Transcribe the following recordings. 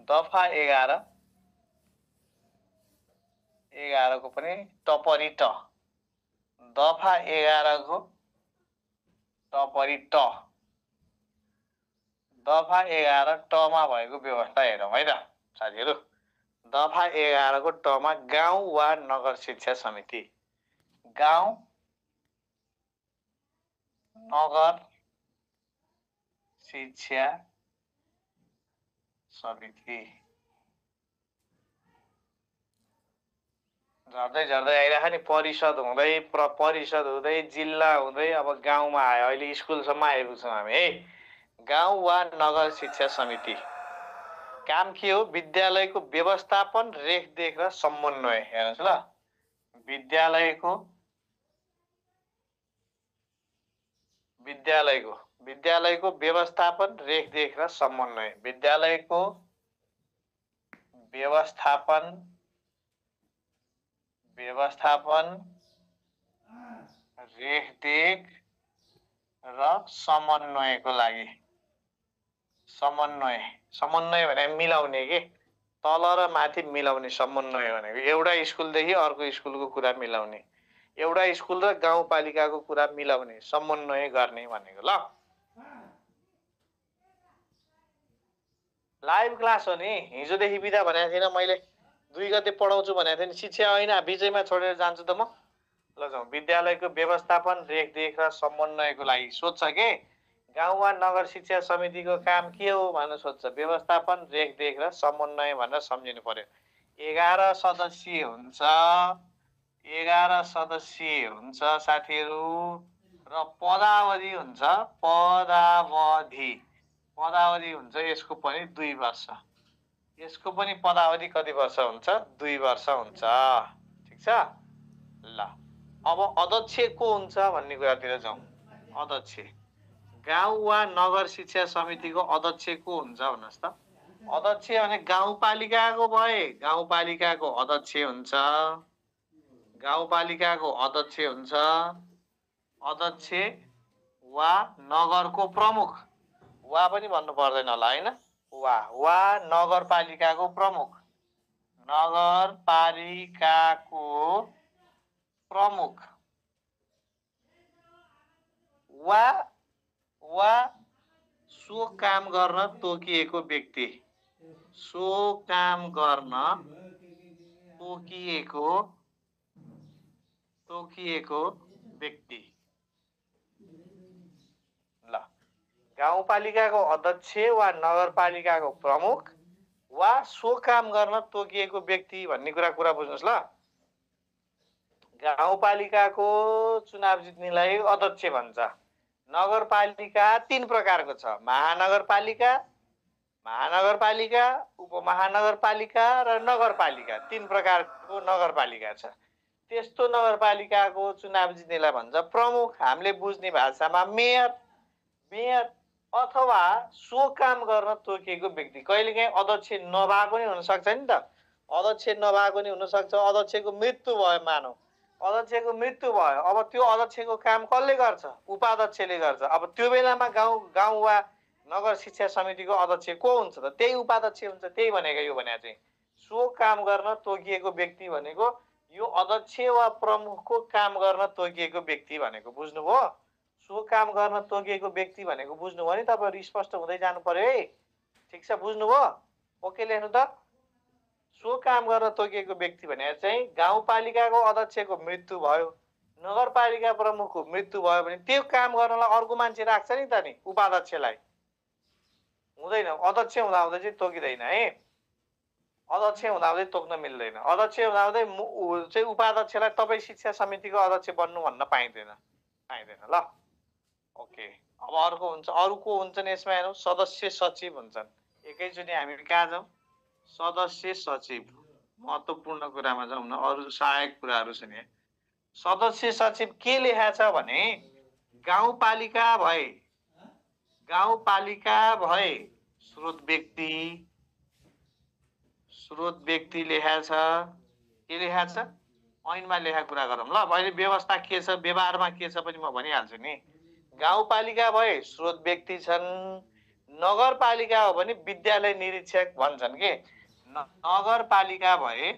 दफा 11 को पनि टपरी ट दफा 11 को टपरी ट दफा 11 टमा भएको व्यवस्था हेरौँ है त साथीहरु दफा 11 को टमा गाउँ वा नगर शिक्षा समिति गाउँ नगर शिक्षा समिति झर्दै झर्दै आइराख नि परिषद हुँदै जिल्ला हुँदै अब गाउँमा आयो अहिले स्कुलसम्म आइपुग्छौँ हामी है गाउँ वा नगर शिक्षा समिति काम के हो विद्यालयको व्यवस्थापन रेखदेख र समन्वय हेर्नुस् ल विद्यालयको व्यवस्थापन रेखदेख र समन्वय विद्यालयको व्यवस्थापन रेखदेख र समन्वयको लागि समन्वय भने मिलाउने के तल र माथि मिलाउने समन्वय भनेको एउटा स्कुलदेखि अर्को स्कुलको कुरा मिलाउने एउटा स्कुल र गाउँपालिकाको कुरा मिलाउने समन्वय गर्ने भनेको ल लाइभ क्लास हो नि हिजोदेखि बिदा भनेको थिएन मैले 2 गते पढाउँछु भनेको थिएँ नि शिक्षा होइन बीचैमा छोडेर जान्छु त म ल जाउँ विद्यालयको व्यवस्थापन रेखदेख र समन्वयको लागि सोध्छ के गाउँ वा नगर शिक्षा समितिको काम के हो भनेर सोध्छ व्यवस्थापन रेखदेख र समन्वय भनेर सम्झिनु पर्यो 11 सदस्यीय हुन्छ 11 सदस्यीय हुन्छ साथीहरु र पदावधि हुन्छ पदावधि हुन्छ यसको पनि 2 वर्ष यसको पनि पदावधि कति वर्ष हुन्छ 2 वर्ष हुन्छ ठीक छ ल अब अध्यक्ष को हुन्छ भन्ने कुरातिर जाउँ अध्यक्ष गाउँ वा नगर शिक्षा समितिको अध्यक्ष को हुन्छ भन्नुस् त अध्यक्ष भने गाउँपालिकाको भए गाउँपालिकाको अध्यक्ष हुन्छ अध्यक्ष वा नगरको प्रमुख वा पनि भन्नु पर्दैन होला हैन वा नगरपालिकाको प्रमुख वा सो काम गर्न तोकिएको व्यक्ति ल गाउँपालिकाको अध्यक्ष वा नगरपालिकाको प्रमुख वा सो काम गर्न तोकिएको व्यक्ति भन्ने कुरा बुझ्नुस् ल गाउँपालिकाको चुनाव जित्नेलाई अध्यक्ष भन्छ नगरपालिका 3 प्रकारको छ महानगरपालिका उपमहानगरपालिका र नगरपालिका 3 प्रकारको नगरपालिका छ त्यस्तो नगरपालिकाको चुनाव जित्नेलाई भन्छ प्रमुख हामीले बुझ्ने भाषामा मेयर अथवा सो काम गर्न तोकिएको व्यक्ति कहिलेकाहीँ अध्यक्ष नभएको नि हुन सक्छ नि त अध्यक्षको मृत्यु भयो मानौ अध्यक्षको मृत्यु भयो अब त्यो अध्यक्षको काम कसले गर्छ उपाध्यक्षले गर्छ अब त्यो बेलामा गाउँ वा नगर शिक्षा समितिको अध्यक्ष को हुन्छ त त्यही उपाध्यक्ष हुन्छ त्यही भनेको यो भने चाहिँ सो काम गर्न तोकिएको व्यक्ति भनेको यो अध्यक्ष वा प्रमुखको काम गर्न तोकिएको व्यक्ति भनेको बुझ्नुभयो सो काम गर्न तोकिएको व्यक्ति भनेको बुझ्नुभयो नि तपाईहरु स्पष्ट हुँदै जानु पर्यो है ठीक छ बुझ्नुभयो ओके लेख्नु त सो काम गर्न तोकिएको व्यक्ति भने चाहिँ गाउँपालिकाको अध्यक्षको मृत्यु भयो नगरपालिका प्रमुखको मृत्यु भयो भने त्यो काम गर्नलाई अर्को मान्छे राख्छ नि त नि उपाध्यक्षलाई हुँदैन अध्यक्ष हुँदाहुँदै चाहिँ तोकिदैन है अध्यक्ष हुँदाहुँदै तोक्न मिल्दैन अध्यक्ष हुँदाहुँदै चाहिँ उपाध्यक्षलाई तपाई शिक्षा समितिको अध्यक्ष बन्नु भन्न पाइदैन ल ओके अब अर्को हुन्छ अरु को हुन्छन् यसमा हेरौं सदस्य सचिव हुन्छन् एकैचोटी हामी कहाँ जाउँ सदस्य सचिव महत्त्वपूर्ण कुरामा जाउँ न अरु सहायक कुराहरु छन् यहाँ सदस्य सचिव के लेखा छ भने गाउँपालिका भए स्रोत व्यक्ति लेखा छ के लेखा छ ऐनमा लेखा कुरा गरौँ ल अहिले व्यवस्था के छ व्यवहारमा के छ पनि म भनिहाल्छु नि गाउँपालिका भए स्रोत व्यक्ति छन् नगरपालिका हो भने विद्यालय निरीक्षक भन्छन् के नगरपालिका भए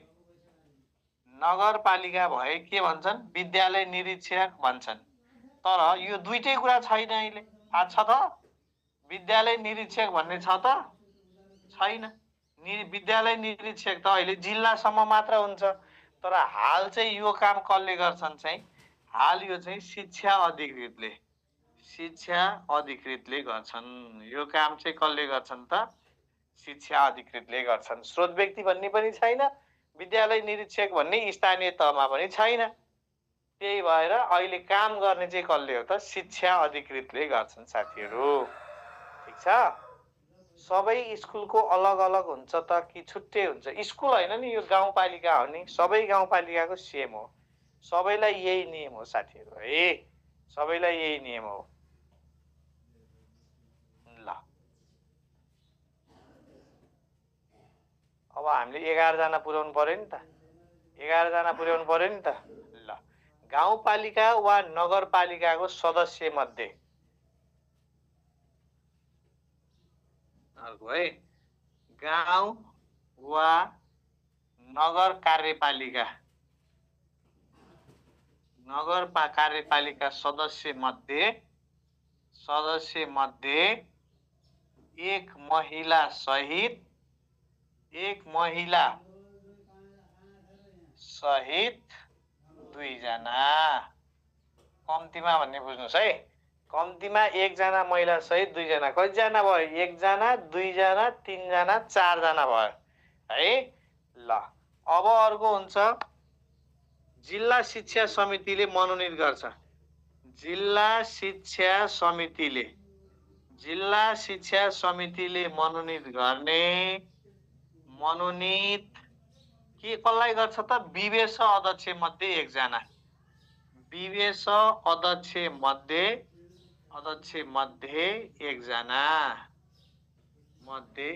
के भन्छन् विद्यालय निरीक्षक भन्छन् तर यो दुईटै कुरा छैन अहिले थाहा छ त विद्यालय निरीक्षक भन्ने छ त छैन विद्यालय निरीक्षक त अहिले जिल्लासम्म मात्र हुन्छ तर हाल चाहिँ यो काम कसले गर्छन् चाहिँ हाल यो चाहिँ शिक्षा अधिकृतले गर्छन् यो काम चाहिँ कसले गर्छन् त शिक्षा अधिकृतले गर्छन् स्रोत व्यक्ति भन्ने पनि छैन विद्यालय निरीक्षक भन्ने स्थानीय तहमा पनि छैन त्यही भएर अहिले काम गर्ने चाहिँ कसले हो त शिक्षा अधिकृतले गर्छन् साथीहरू ठीक छ सबै स्कुलको अलग अलग हुन्छ त कि छुट्टै हुन्छ स्कुल हैन नि यो गाउँपालिका हो नि सबै गाउँपालिकाको सेम हो सबैलाई यही नियम हो साथीहरू है सबैलाई यही नियम हो ल अब हामीले 11 जना पुर्याउनु पर्यो नि त 11 जना पुर्याउनु पर्यो नि त ल गाउँपालिका वा नगरपालिकाको सदस्य मध्ये अर्को है गाउँ वा नगर कार्यपालिका सदस्य मध्ये एक महिला सहित दुईजना कम्तीमा भन्ने बुझ्नुस् है कम्तीमा एकजना महिला सहित दुईजना कतिजना भयो एकजना दुईजना तीनजना चारजना भयो है ल अब अर्को हुन्छ जिल्ला शिक्षा समितिले मनोनित गर्छ जिल्ला शिक्षा समितिले मनोनित गर्ने के कसलाई गर्छ त विवेश अध्यक्ष मध्ये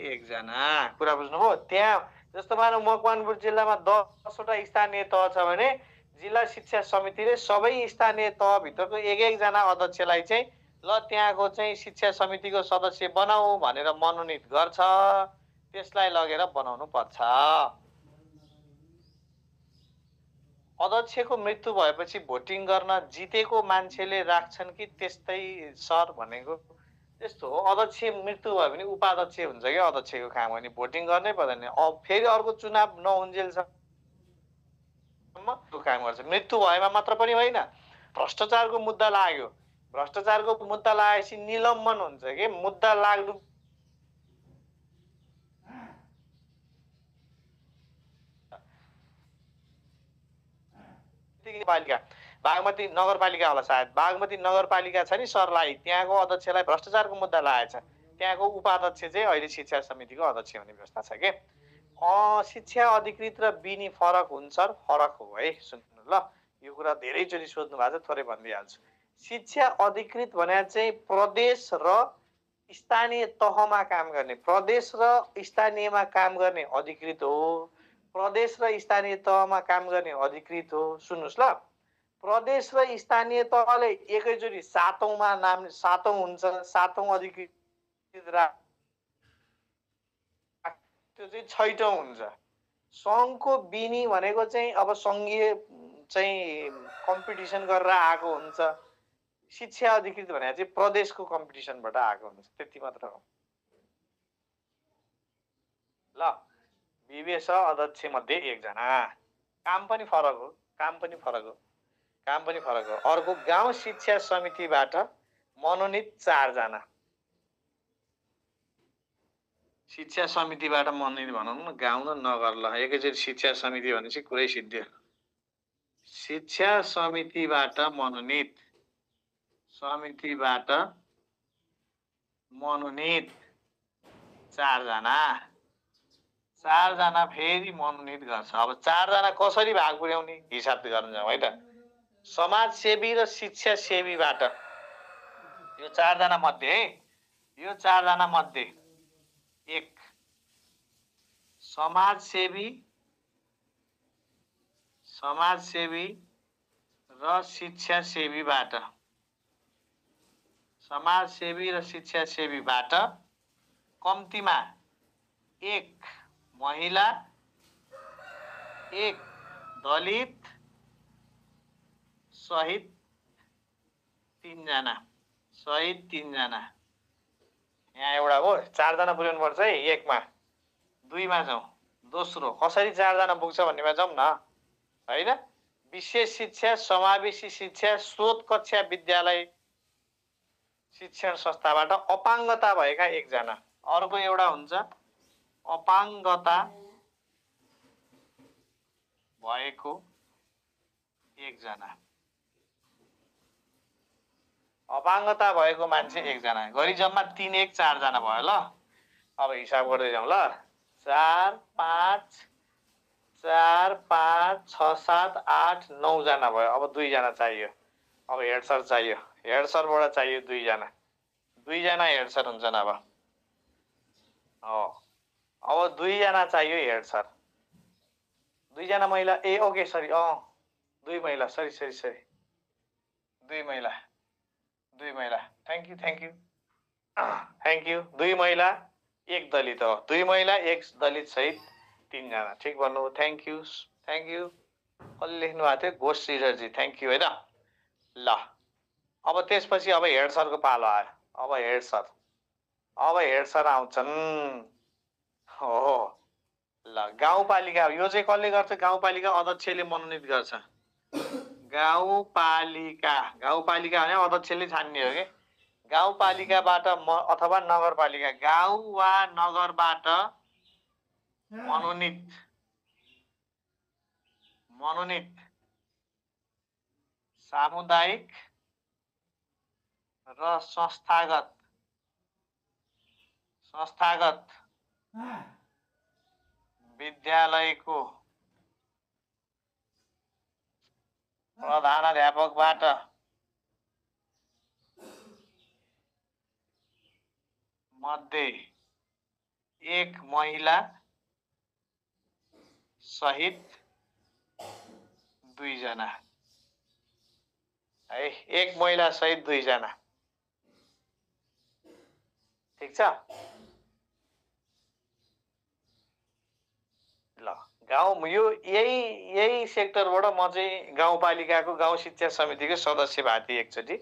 एकजना कुरा बुझ्नुभयो त्यहाँ जस्तो मानौ मकवानपुर जिल्लामा 10 वटा स्थानीय तह छ भने जिल्ला शिक्षा समितिले सबै स्थानीय तह भित्रको एक जना अध्यक्षलाई चाहिँ ल त्यहाँको चाहिँ शिक्षा समितिको सदस्य बनाऊ भनेर मनोनित गर्छ त्यसलाई लगेर बनाउनु पर्छ अध्यक्षको मृत्यु भएपछि भोटिङ गर्न जितेको मान्छेले राख्छन् कि त्यस्तै सर भनेको त्यस्तो हो अध्यक्ष मृत्यु भयो भने उपाध्यक्ष हुन्छ के अध्यक्षको काम हो नि भोटिङ गर्नै पर्दैन अब फेरि अर्को चुनाव नहुन्जेलसम्म काम गर्छ मृत्यु भएमा मात्र पनि होइन भ्रष्टाचारको मुद्दा लाग्यो भ्रष्टाचारको मुद्दा लागेपछि निलम्बन हुन्छ के मुद्दा लाग्नु बागमती नगरपालिका होला सायद बागमती नगरपालिका छ नि सरलाई त्यहाँको अध्यक्षलाई भ्रष्टाचारको मुद्दा लागेछ त्यहाँको उपाध्यक्ष चाहिँ अहिले शिक्षा समितिको अध्यक्ष हुने व्यवस्था छ के शिक्षा अधिकृत र बिनी फरक हुन्छ फरक हो है सुन्नु ल यो कुरा धेरैचोटि सोध्नु भएको छ थोरै भनिदिइहाल्छु शिक्षा अधिकृत भने चाहिँ प्रदेश र स्थानीय तहमा काम गर्ने प्रदेश र स्थानीयमा काम गर्ने अधिकृत हो प्रदेश र स्थानीय तहमा काम गर्ने अधिकृत हो सुन्नुस् ल प्रदेश र स्थानीय तहले एकैचोटि सातौंमा नाम सातौं हुन्छ सातौं अधिकृत त्यो चाहिँ छैटौं हुन्छ संघको बिनी भनेको चाहिँ अब संघीय चाहिँ कम्पिटिसन गरेर आएको हुन्छ शिक्षा अधिकृत भने चाहिँ प्रदेशको कम्पिटिसनबाट आएको हुन्छ त्यति मात्र हो ल विवेश अध्यक्ष मध्ये एकजना काम पनि फरक हो अर्को गाउँ शिक्षा समितिबाट मनोनित 4 जना शिक्षा समितिबाट मनोनित भनौँ न गाउँ र नगर ल एकैचोटि शिक्षा समिति भनेपछि कुरै सिद्धियो शिक्षा समितिबाट मनोनित 4 जना फेरि मनोनित गर्छ अब 4 जना कसरी भाग पुर्याउने हिसाब गर्न जाउँ है त समाजसेवी र शिक्षा सेवीबाट यो 4 जना मध्ये एक समाजसेवी र शिक्षा सेवीबाट कम्तीमा 1 महिला, 1 दलित सहित 3 जना, सहित 3 जना। यहाँ एउटा हो, 4 जना पुर्याउनु पर्छ है। 1 मा 2 मा जाउँ, दोस्रो कसरी 4 जना पुग्छ भन्नेमा जाउँ न, हैन? विशेष शिक्षा, समावेशी शिक्षा, शोध कक्षा विद्यालय शिक्षण संस्थाबाट अपाङ्गता भएका 1 जना। अर्को एउटा हुन्छ अपाङ्गता भएको 1 जना। अपाङ्गता भएको मान्छे 1 जना। गरी जम्मा 3 1 4 जना भयो ल। अब हिसाब गर्दै जाउँ ल। 4 5 4 5 6 7 8 9 जना भयो। अब 2 जना चाहियो। अब हेड सर चाहियो। हेड सरबाट चाहियो 2 जना। 2 जना हेड सर हुन्छन् अब। अब 2 जना चाहियो हेड सर। 2 जना महिला, ए ओके सरी, 2 महिला, सरी 2 महिला, 2 महिला। थ्याङ्क यू 2 महिला 1 दलित हो। 2 महिला 1 दलित सहित 3 जना। ठिक भन्नु, थ्याङ्क यू। कसले लेख्नु भएको थियो? घोष श्रीधरजी, थ्याङ्क यू है त। ल अब त्यसपछि अब हेड सरको पालो आयो। अब हेड सर आउँछन्। हो ल, गाउँपालिका यो चाहिँ कसले गर्छ? गाउँपालिका अध्यक्षले मनोनित गर्छ। गाउँपालिका भने अध्यक्षले छान्ने हो के। गाउँपालिकाबाट अथवा नगरपालिका, गाउँ वा नगरबाट मनोनित सामुदायिक र संस्थागत विद्यालयको प्रधानाध्यापकबाट मध्ये 1 महिला सहित 2 जना है। 1 महिला सहित 2 जना। ठिक छ ल। गाउँ यो यही सेक्टरबाट म चाहिँ गाउँपालिकाको गाउँ शिक्षा समितिको सदस्य भएको थिएँ एकचोटि।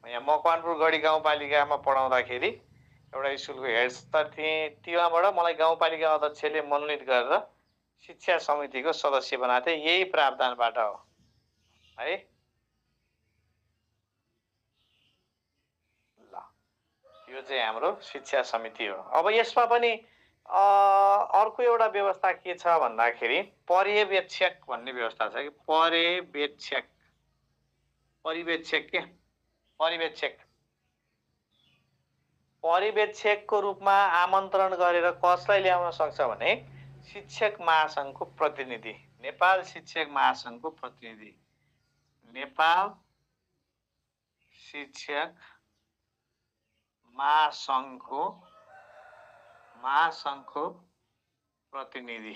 यहाँ मकवानपुर गढी गाउँपालिकामा पढाउँदाखेरि एउटा स्कुलको हेड सर थिएँ। त्यहाँबाट मलाई गाउँपालिका अध्यक्षले मनोनित गरेर शिक्षा समितिको सदस्य बनाएको थिए। यही प्रावधानबाट हो है। ल यो चाहिँ हाम्रो शिक्षा समिति हो। अब यसमा पनि अर्को एउटा व्यवस्था के छ भन्दाखेरि पर्यवेक्षक भन्ने व्यवस्था छ कि। पर्यवेक्षकको रूपमा आमन्त्रण गरेर कसलाई ल्याउन सक्छ भने शिक्षक महासंघको प्रतिनिधि, नेपाल शिक्षक महासंघको प्रतिनिधि, नेपाल शिक्षक महासंघको प्रतिनिधि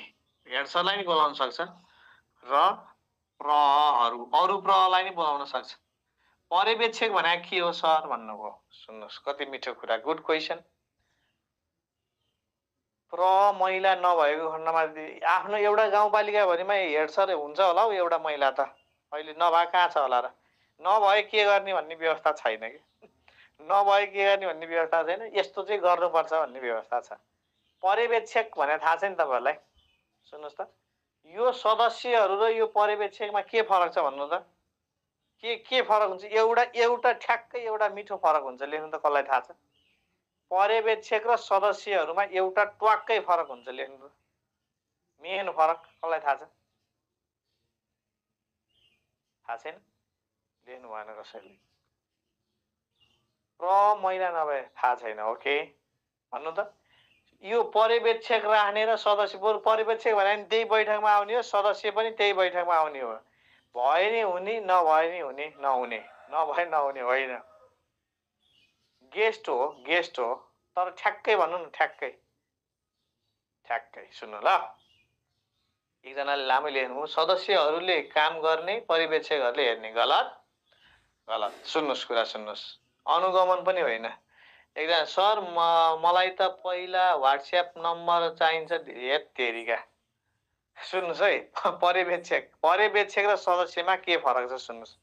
हेड सरलाई नि बोलाउन सक्छ र अरू प्रहलाई नि बोलाउन सक्छ। पर्यवेक्षक भने के हो सर भन्नुभयो। सुन्नुहोस् कति मिठो कुरा, गुड क्वेसन। महिला नभएको खण्डमा आफ्नो एउटा गाउँपालिकाभरिमा हेड सर हुन्छ होला हौ एउटा महिला त। अहिले नभए कहाँ छ होला र? नभए के गर्ने भन्ने व्यवस्था छैन कि। नभए के गर्ने भन्ने व्यवस्था छैन। यस्तो चाहिँ गर्नुपर्छ भन्ने व्यवस्था छ। पर्यवेक्षक भने थाहा छ नि तपाईँहरूलाई। सुन्नुहोस् त, यो सदस्यहरू र यो पर्यवेक्षकमा के फरक छ भन्नु त? के फरक हुन्छ? एउटा ठ्याक्कै एउटा मिठो फरक हुन्छ। लेख्नु त कसलाई थाहा छ? पर्यवेक्षक र सदस्यहरूमा एउटा ट्वाक्कै फरक हुन्छ। लेख्नु त मेन फरक कसलाई थाहा छ? थाहा छैन? लेख्नु भएन कसैले। महिला नभए थाहा छैन। ओके भन्नु त। यो पर्यवेक्षक राख्ने र सदस्य, बरु पर्यवेक्षक भने त्यही बैठकमा आउने हो, सदस्य पनि त्यही बैठकमा आउने हो। भए नि हुने, नभए नि हुने, नभए नहुने होइन। गेस्ट हो तर ठ्याक्कै भन्नु न, ठ्याक्कै। सुन्नु ल, एकजनाले लामै लेख्नु, सदस्यहरूले काम गर्ने, पर्यवेक्षकहरूले हेर्ने। गलत। सुन्नुहोस् कुरा सुन्नुहोस्, अनुगमन पनि होइन। एकजना सर मलाई त पहिला व्हाट्सएप नम्बर चाहिन्छ हेत्तेरिका। सुन्नुहोस् है, पर्यवेक्षक र सदस्यमा के फरक छ सुन्नुहोस्।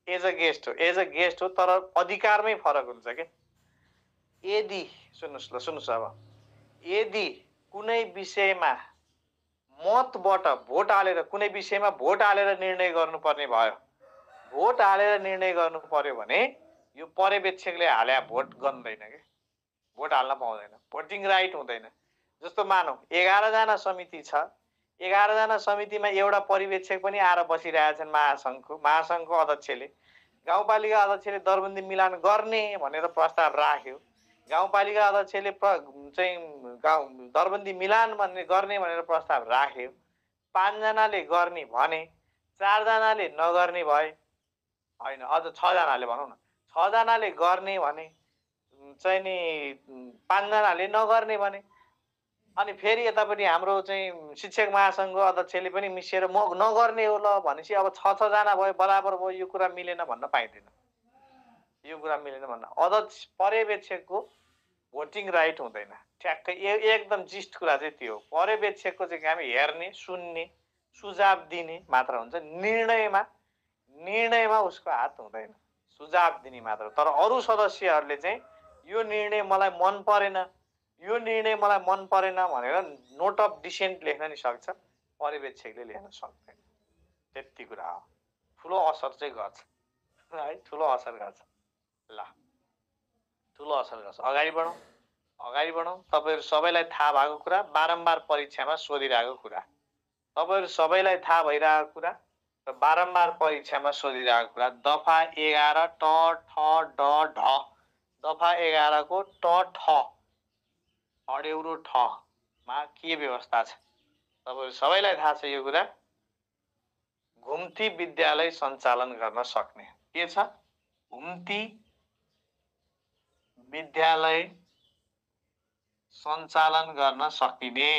एज अ गेस्ट हो तर अधिकारमै फरक हुन्छ के। यदि सुन्नुहोस् अब, यदि कुनै विषयमा मतबाट भोट हालेर कुनै विषयमा भोट हालेर निर्णय गर्नुपर्ने भयो, भोट हालेर निर्णय गर्नु पर्यो भने यो पर्यवेक्षकले हाले भोट गन्दैन के, भोट हाल्न पाउँदैन, भोटिङ राइट हुँदैन। जस्तो मानौ 11 जना समिति छ, 11 जना समितिमा एउटा पर्यवेक्षक पनि आएर बसिरहेछन् महासङ्घको अध्यक्षले। गाउँपालिका अध्यक्षले दरबन्दी मिलान गर्ने भनेर प्रस्ताव राख्यो, गाउँपालिका अध्यक्षले चाहिँ दरबन्दी मिलान गर्ने भनेर प्रस्ताव राख्यो। 5 जनाले गर्ने भने, 4 जनाले नगर्ने भए, होइन अझ 6 जनाले भनौँ न, 6 जनाले गर्ने भने चाहिँ नि 5 जनाले नगर्ने भने, अनि फेरि यतापट्टि हाम्रो चाहिँ शिक्षक महासङ्घको अध्यक्षले पनि मिसिएर म नगर्ने हो ल भनेपछि अब 6 जना भयो, बराबर भयो, यो कुरा मिलेन भन्न पाइँदैन। यो कुरा मिलेन भन्न, अध्यक्ष पर्यवेक्षकको भोटिङ राइट हुँदैन। ठ्याक्कै एकदम जिस्ट कुरा चाहिँ त्यो हो। पर्यवेक्षकको चाहिँ काम हेर्ने, सुन्ने, सुझाव दिने मात्र हुन्छ। निर्णयमा उसको हात हुँदैन, सुझाव दिने मात्र। तर अरू सदस्यहरूले चाहिँ यो निर्णय मलाई मन परेन, यो निर्णय मलाई मन परेन भनेर नोट अफ डिसेन्ट लेख्न नि सक्छ, पर्यवेक्षकले लेख्न सक्दैन। त्यति कुरा हो। ठुलो असर चाहिँ गर्छ है, ठुलो असर गर्छ। ल, ठुलो असर गर्छ। अगाडि बढौँ। तपाईँहरू सबैलाई थाहा भएको कुरा, बारम्बार परीक्षामा सोधिरहेको कुरा, तपाईँहरू सबैलाई थाहा भइरहेको कुरा र बारम्बार परीक्षामा सोधिरहेको कुरा। दफा 11 ट ठ ड ढ, दफा 11 को ट ठ अडेउरो ठमा के व्यवस्था छ तपाईँहरू सबैलाई थाहा छ यो कुरा। घुम्ती विद्यालय सञ्चालन गर्न सक्ने के छ? घुम्ती विद्यालय सञ्चालन गर्न सकिने,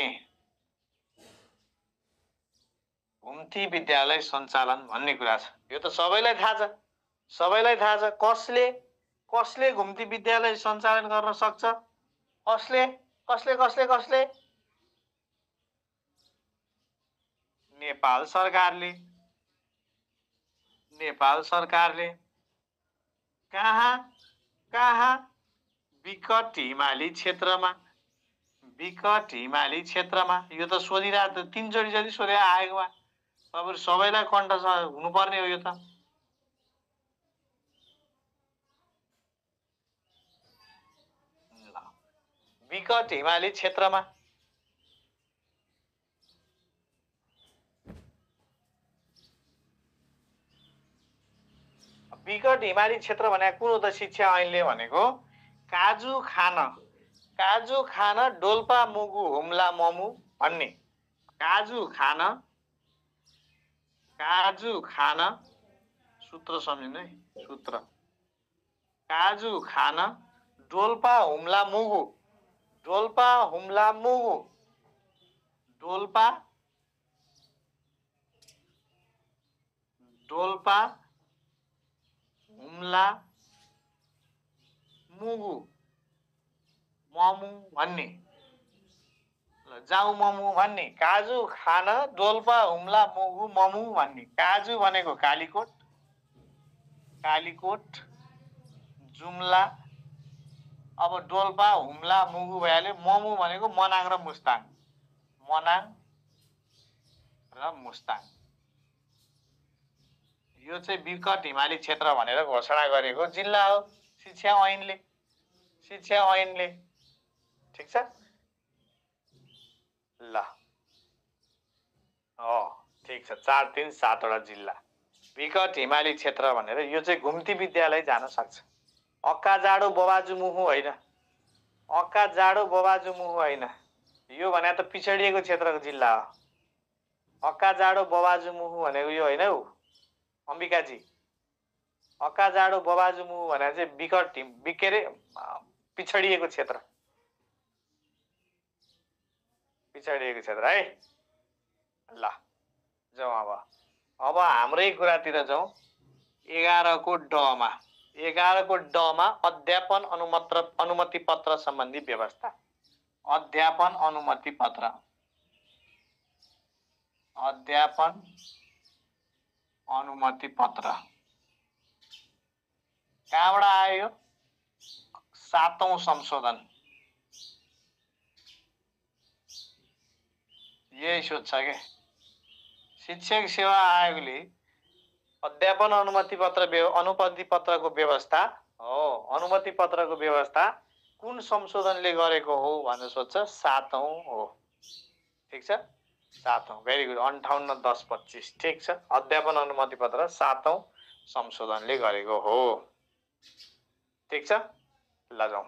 घुम्ती विद्यालय सञ्चालन भन्ने कुरा छ। यो त सबैलाई थाहा छ, सबैलाई थाहा छ। कसले घुम्ती विद्यालय सञ्चालन गर्न सक्छ? कसले? नेपाल सरकारले। कहाँ? विकट हिमाली क्षेत्रमा। यो त सोधिरहेको 3 चोटि जति सोधे आएको भए तपाईँहरू सबैलाई कण्ठ हुनुपर्ने हो यो त। विकट हिमाली क्षेत्रमा विकट हिमाली क्षेत्र भनेको कुन हो त? शिक्षा ऐनले भनेको काजु खान डोल्पा मुगु हुम्ला ममु भन्ने। काजु खान सूत्र सम्झिनु है, सूत्र। काजु खान डोल्पा हुम्ला मुगु, डोल्पा हुम्ला मुगु ममु भन्ने, जाउ ममु भन्ने। काजु खान डोल्पा हुम्ला मुगु ममु भन्ने। काजु भनेको कालीकोट जुम्ला, अब डोल्पा हुम्ला मुगु भइहाल्यो। ममु भनेको मनाङ र मुस्ताङ। यो चाहिँ विकट हिमाली क्षेत्र भनेर घोषणा गरेको जिल्ला हो शिक्षा ऐनले। ठिक छ ल, ठिक छ। 4, 3, 7 वटा जिल्ला विकट हिमाली क्षेत्र भनेर। यो चाहिँ घुम्ती विद्यालय जान सक्छ। अक्का जाडो बबाजु मुहु होइन, यो भने त पिछडिएको क्षेत्रको जिल्ला हो। अक्का जाडो बबाजु मुहु भनेको यो होइन हौ अम्बिकाजी। अक्का जाडो बबाजु मुहु भने चाहिँ पिछडिएको क्षेत्र है। ल जाउँ अब हाम्रै कुरातिर जाउँ। 11 को ड मा 11 को ड मा अध्यापन अनुमति पत्र सम्बन्धी व्यवस्था। अध्यापन अनुमति पत्र, अध्यापन अनुमति पत्र कहाँबाट आयो? 7औं संशोधन। यही सोध्छ के शिक्षक सेवा आयोगले अध्यापन अनुमति पत्रको व्यवस्था हो, अनुमति पत्रको व्यवस्था कुन संशोधनले गरेको हो भनेर सोध्छ? 7औं हो। ठीक छ, 7औं। Very good. 58-10-25 ठीक छ। अध्यापन अनुमति पत्र 7औं संशोधनले गरेको हो। ठीक छ, ल जाउँ।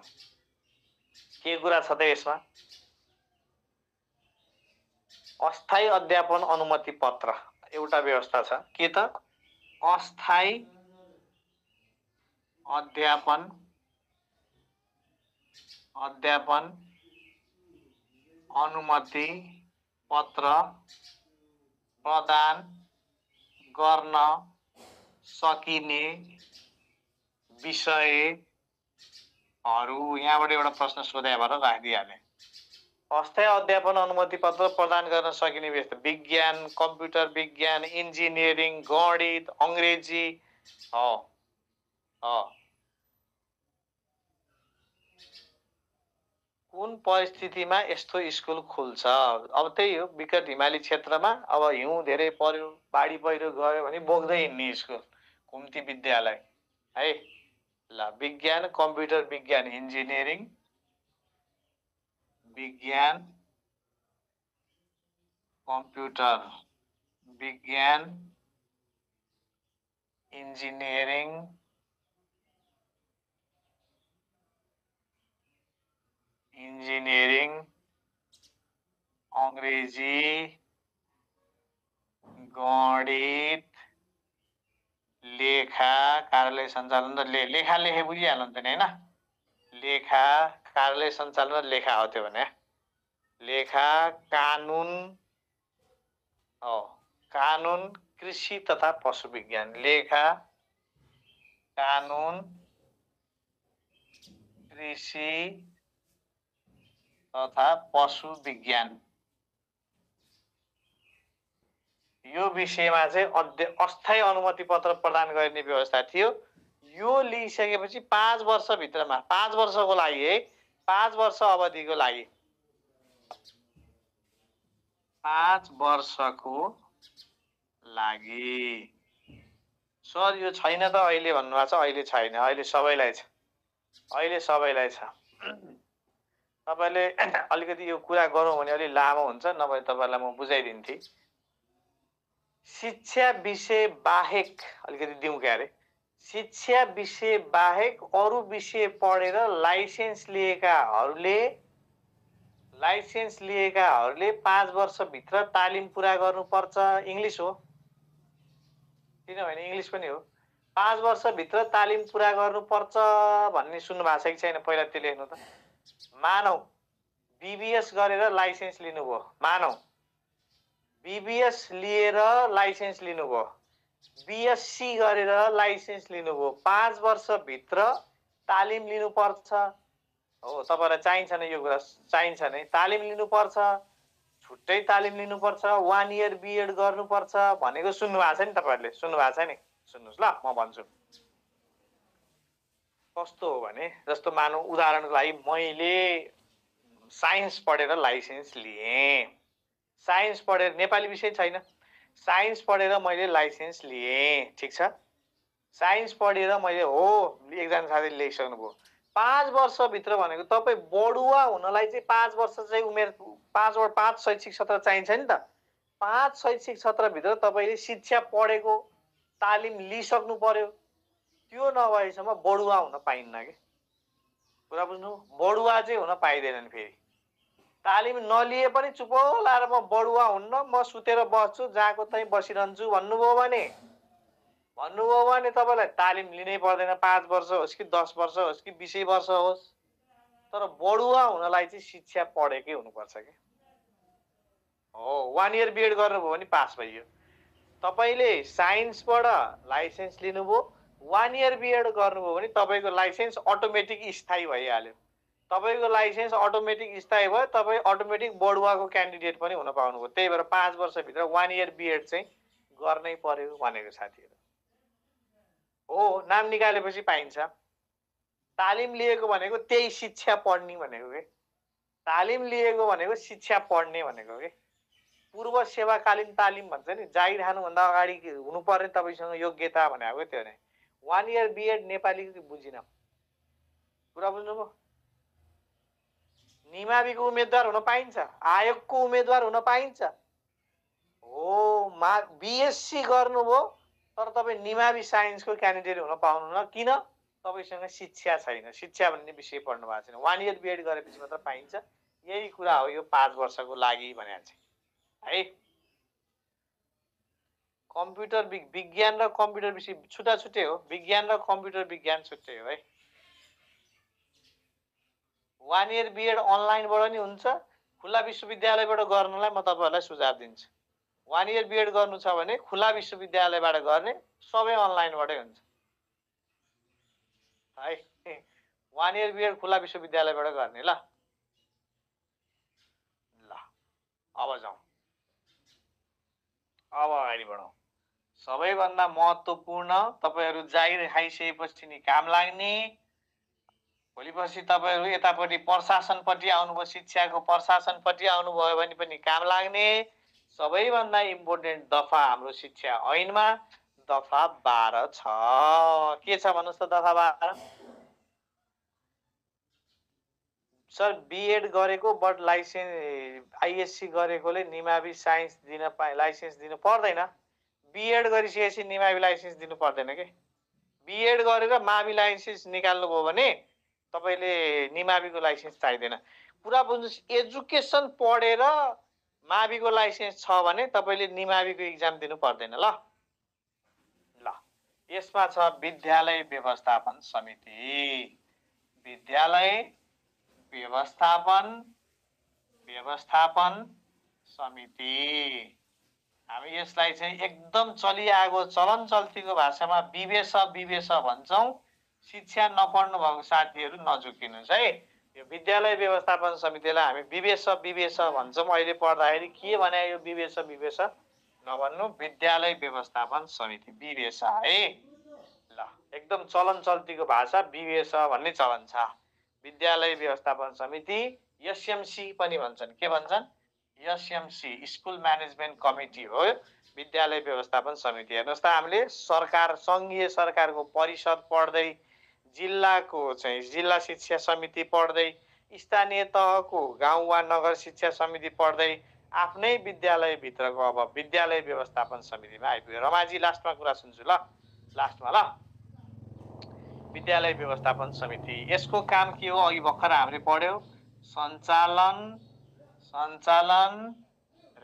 के कुरा छ त यसमा? अस्थायी अध्यापन अनुमति पत्र एउटा व्यवस्था छ। के त? अस्थायी अध्यापन अनुमति पत्र प्रदान गर्न सकिने विषयहरू। यहाँबाट एउटा प्रश्न सोधे भएर राखिदिहाले। अस्थायी अध्यापन अनुमति पत्र प्रदान गर्न सकिने व्यवस्था विज्ञान, कम्प्युटर विज्ञान, इन्जिनियरिङ, गणित, अंग्रेजी हो। कुन परिस्थितिमा यस्तो स्कुल खुल्छ? अब त्यही हो, विकट हिमाली क्षेत्रमा अब हिउँ धेरै पर्यो, बाढी पहिरो गयो भने बोक्दै हिँड्ने स्कुल कुम्ती विद्यालय है। ल, विज्ञान, कम्प्युटर विज्ञान, इन्जिनियरिङ, विज्ञान, कम्प्युटर विज्ञान, इन्जिनियरिङ, अंग्रेजी, गणित, लेखा, कार्यालय सञ्चालन र लेखा लेखे बुझिहाल्नु नि हैन? लेखा, कार्यालय सञ्चालन र लेखा हो त्यो भने। लेखा, कानुन हो, कानुन, कृषि तथा पशु विज्ञान। लेखा, कानुन, कृषि तथा पशु विज्ञान। यो विषयमा चाहिँ अस्थायी अनुमति पत्र प्रदान गर्ने व्यवस्था थियो। यो लिइसकेपछि 5 वर्षभित्रमा, 5 वर्षको लागि है, 5 वर्ष अवधिको लागि, 5 वर्षको लागि। सर यो छैन त अहिले भन्नुभएको छ? अहिले छैन, अहिले सबैलाई छ, अहिले सबैलाई छ। तपाईले अलिकति यो कुरा गरौँ भने अलि लामो हुन्छ, नभए तपाईलाई म बुझाइदिन्थे। शिक्षा विषय बाहेक अलिकति दिउँ के अरे, शिक्षा विषय बाहेक अरू विषय पढेर लाइसेन्स लिएकाहरूले 5 वर्षभित्र तालिम पुरा गर्नुपर्छ। इङ्ग्लिस हो, किनभने इङ्ग्लिस पनि हो। 5 वर्षभित्र तालिम पुरा गर्नुपर्छ भन्ने सुन्नु भएको छ कि छैन? पहिला त्यो लेख्नु त। मानौ बीबीएस गरेर लाइसेन्स लिनुभयो, मानौ बीबीएस लिएर लाइसेन्स लिनुभयो, बीएससी गरेर लाइसेन्स लिनुभयो, 5 वर्षभित्र तालिम लिनुपर्छ हो। तपाईलाई चाहिन्छ नि यो कुरा? चाहिन्छ नि, तालिम लिनुपर्छ, छुट्टै तालिम लिनुपर्छ, 1 इयर बीएड गर्नुपर्छ भनेको सुन्नु भएको छ नि? तपाईहरुले सुन्नु भएको छ नि? सुन्नुस् ल, म भन्छु कस्तो हो भने, जस्तो मानौ उदाहरणको लागि मैले साइन्स पढेर लाइसेन्स लिएँ। साइन्स पढेर, नेपाली विषय छैन, साइन्स पढेर मैले लाइसेन्स लिएँ। ठीक छ, साइन्स पढेर मैले हो, एकजना साथीले लेखिसक्नुभयो। 5 वर्षभित्र भनेको तपाईँ बढुवा हुनलाई चाहिँ 5 वर्ष चाहिँ उमेर, 5 शैक्षिक सत्र चाहिन्छ नि त। 5 शैक्षिक सत्रभित्र तपाईँले शिक्षा पढेको, तालिम लिइसक्नु पर्यो। त्यो नभएसम्म बढुवा हुन पाइन्न के। कुरा बुझ्नु? बढुवा चाहिँ हुन पाइँदैनन्। फेरि तालिम नलिए पनि चुप लाएर म बढुवा हुन्न, म सुतेर बस्छु, जहाँको त्यहीँ बसिरहन्छु भन्नुभयो भने तपाईँलाई तालिम लिनै पर्दैन। 5 वर्ष होस् कि 10 वर्ष होस् कि 20 वर्ष होस्, तर बढुवा हुनलाई चाहिँ शिक्षा पढेकै हुनुपर्छ के हो। 1 इयर बीएड गर्नुभयो भने पास भइयो। तपाईले साइन्सबाट लाइसेन्स लिनुभयो, 1 इयर बिएड गर्नुभयो भने तपाईको लाइसेन्स अटोमेटिक स्थायी भइहाल्यो। तपाईको लाइसेन्स अटोमेटिक स्थायी भयो, तपाईँ अटोमेटिक बढुवाको क्यान्डिडेट पनि हुन पाउनुभयो। त्यही भएर 5 वर्षभित्र 1 इयर बिएड चाहिँ गर्नै पर्यो भनेको साथीहरू हो। नाम निकालेपछि पाइन्छ। तालिम लिएको भनेको त्यही शिक्षा पढ्ने भनेको के, तालिम लिएको भनेको शिक्षा पढ्ने भनेको के। पूर्व सेवाकालीन तालिम भन्छ नि, जागिर खानुभन्दा अगाडि हुनुपर्ने तपाईँसँग योग्यता भनेको त्यो नै। 1 इयर बिएड नेपाली बुझिन, कुरा बुझ्नुभयो? निमाविको उम्मेदवार हुन पाइन्छ, आयोगको उम्मेदवार हुन पाइन्छ हो। बिएससी गर्नुभयो तर तपाईँ निमावि साइन्सको क्यान्डिडेट हुन पाउनुहुन्न। किन? तपाईँसँग शिक्षा छैन, शिक्षा भन्ने विषय पढ्नु भएको छैन। 1 इयर बिएड गरेपछि मात्र पाइन्छ। यही कुरा हो यो 5 वर्षको लागि भने चाहिँ है। कम्प्युटर विज्ञान र कम्प्युटर विषय छुट्टा छुट्टै हो, विज्ञान र कम्प्युटर विज्ञान छुट्टै हो है। 1 इयर बिएड अनलाइनबाट नि हुन्छ, खुला विश्वविद्यालयबाट गर्नलाई म तपाईँहरूलाई सुझाव दिन्छु। 1 इयर बिएड गर्नु छ भने खुला विश्वविद्यालयबाट गर्ने, सबै अनलाइनबाटै हुन्छ है। 1 इयर बिएड खुला विश्वविद्यालयबाट गर्ने। ल अब जाउँ, अब अगाडि बढौँ। सबैभन्दा महत्त्वपूर्ण, तपाईँहरू जागिर खाइसकेपछि नि काम लाग्ने। भोलि पर्सि तपाईँहरू यतापट्टि प्रशासनपट्टि आउनुभयो, शिक्षाको प्रशासनपट्टि आउनुभयो भने पनि काम लाग्ने। सबैभन्दा इम्पोर्टेन्ट दफा हाम्रो शिक्षा ऐनमा दफा 12 छ। के छ भन्नुहोस् त दफा 12? सर बिएड गरेको बट लाइसेन्स आइएससी गरेकोले निमावि साइन्स दिन लाइसेन्स दिनु पर्दैन। बिएड गरिसकेपछि निमावि लाइसेन्स दिनु पर्दैन के। बिएड गरेर मावि लाइसेन्स निकाल्नुभयो भने तपाईँले निमाविको लाइसेन्स चाहिँदैन। कुरा बुझ्नुहोस्, एजुकेसन पढेर माविको लाइसेन्स छ भने तपाईँले निमाविको इक्जाम दिनु पर्दैन। ल यसमा छ विद्यालय व्यवस्थापन समिति। विद्यालय व्यवस्थापन समिति, हामी यसलाई चाहिँ एकदम चलिआएको चलन चल्तीको भाषामा विवेश भन्छौँ। शिक्षा नपढ्नु भएको साथीहरू नझुकिनुहोस् है। यो विद्यालय व्यवस्थापन समितिलाई हामी विवेश भन्छौँ। अहिले पढ्दाखेरि के भने यो विवेश नभन्नु, विद्यालय व्यवस्थापन समिति विवेश है। ल एकदम चलन चल्तीको भाषा विवेश भन्ने चलन छ। विद्यालय व्यवस्थापन समिति, एसएमसी पनि भन्छन्। के भन्छन्? एसएमसी, स्कुल म्यानेजमेन्ट कमिटी हो विद्यालय व्यवस्थापन समिति। हेर्नुहोस् त, हामीले सरकार, सङ्घीय सरकारको परिषद पढ्दै, जिल्लाको चाहिँ जिल्ला शिक्षा समिति पढ्दै, स्थानीय तहको गाउँ वा नगर शिक्षा समिति पढ्दै, आफ्नै विद्यालयभित्रको अब विद्यालय व्यवस्थापन समितिमा आइपुग्यो। रमाजी लास्टमा कुरा सुन्छु ल, लास्टमा ल। विद्यालय व्यवस्थापन समिति, यसको काम के हो? अघि भर्खर हामीले पढ्यौँ, सञ्चालन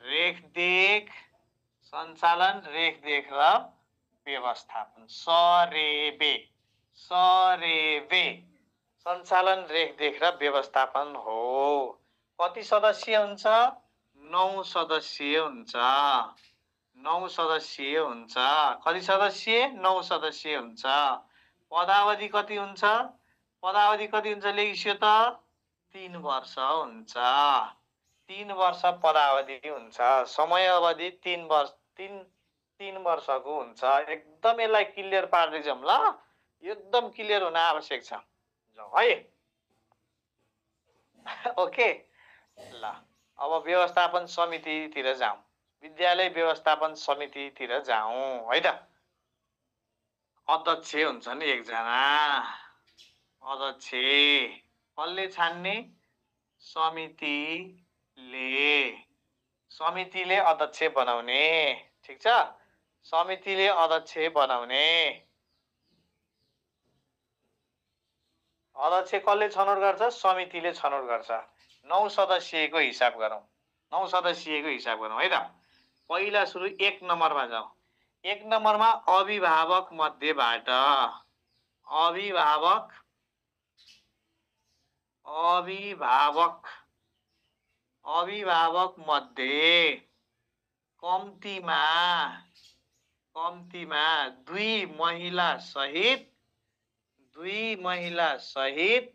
रेखदेख र व्यवस्थापन, सरेबे सञ्चालन रेखदेख र व्यवस्थापन हो। कति सदस्य हुन्छ? 9 सदस्य हुन्छ। 9 सदस्य हुन्छ। कति सदस्य? 9 सदस्य हुन्छ। पदावधि कति हुन्छ? पदावधि कति हुन्छ लेखिसक्यो त? 3 वर्ष हुन्छ। 3 वर्ष पदावधि हुन्छ। समय अवधि 3 वर्षको हुन्छ। एकदम यसलाई क्लियर पार्दै जाउँ ल, एकदम क्लियर हुन आवश्यक छ। जाउँ है, ओके ल। अब व्यवस्थापन समितितिर जाउँ, विद्यालय व्यवस्थापन समितितिर जाउँ है त। अध्यक्ष हुन्छन् एकजना। अध्यक्ष कसले छान्ने? समितिले अध्यक्ष बनाउने। ठिक छ, समितिले अध्यक्ष बनाउने। अध्यक्ष कसले छनौट गर्छ? समितिले छनौट गर्छ। 9 सदस्यको हिसाब गरौँ, 9 सदस्यको हिसाब गरौँ है त। पहिला सुरु 1 नम्बरमा जाउँ। 1 नम्बरमा अभिभावक मध्येबाट, अभिभावक मध्ये कम्तीमा कम्तीमा दुई महिला सहित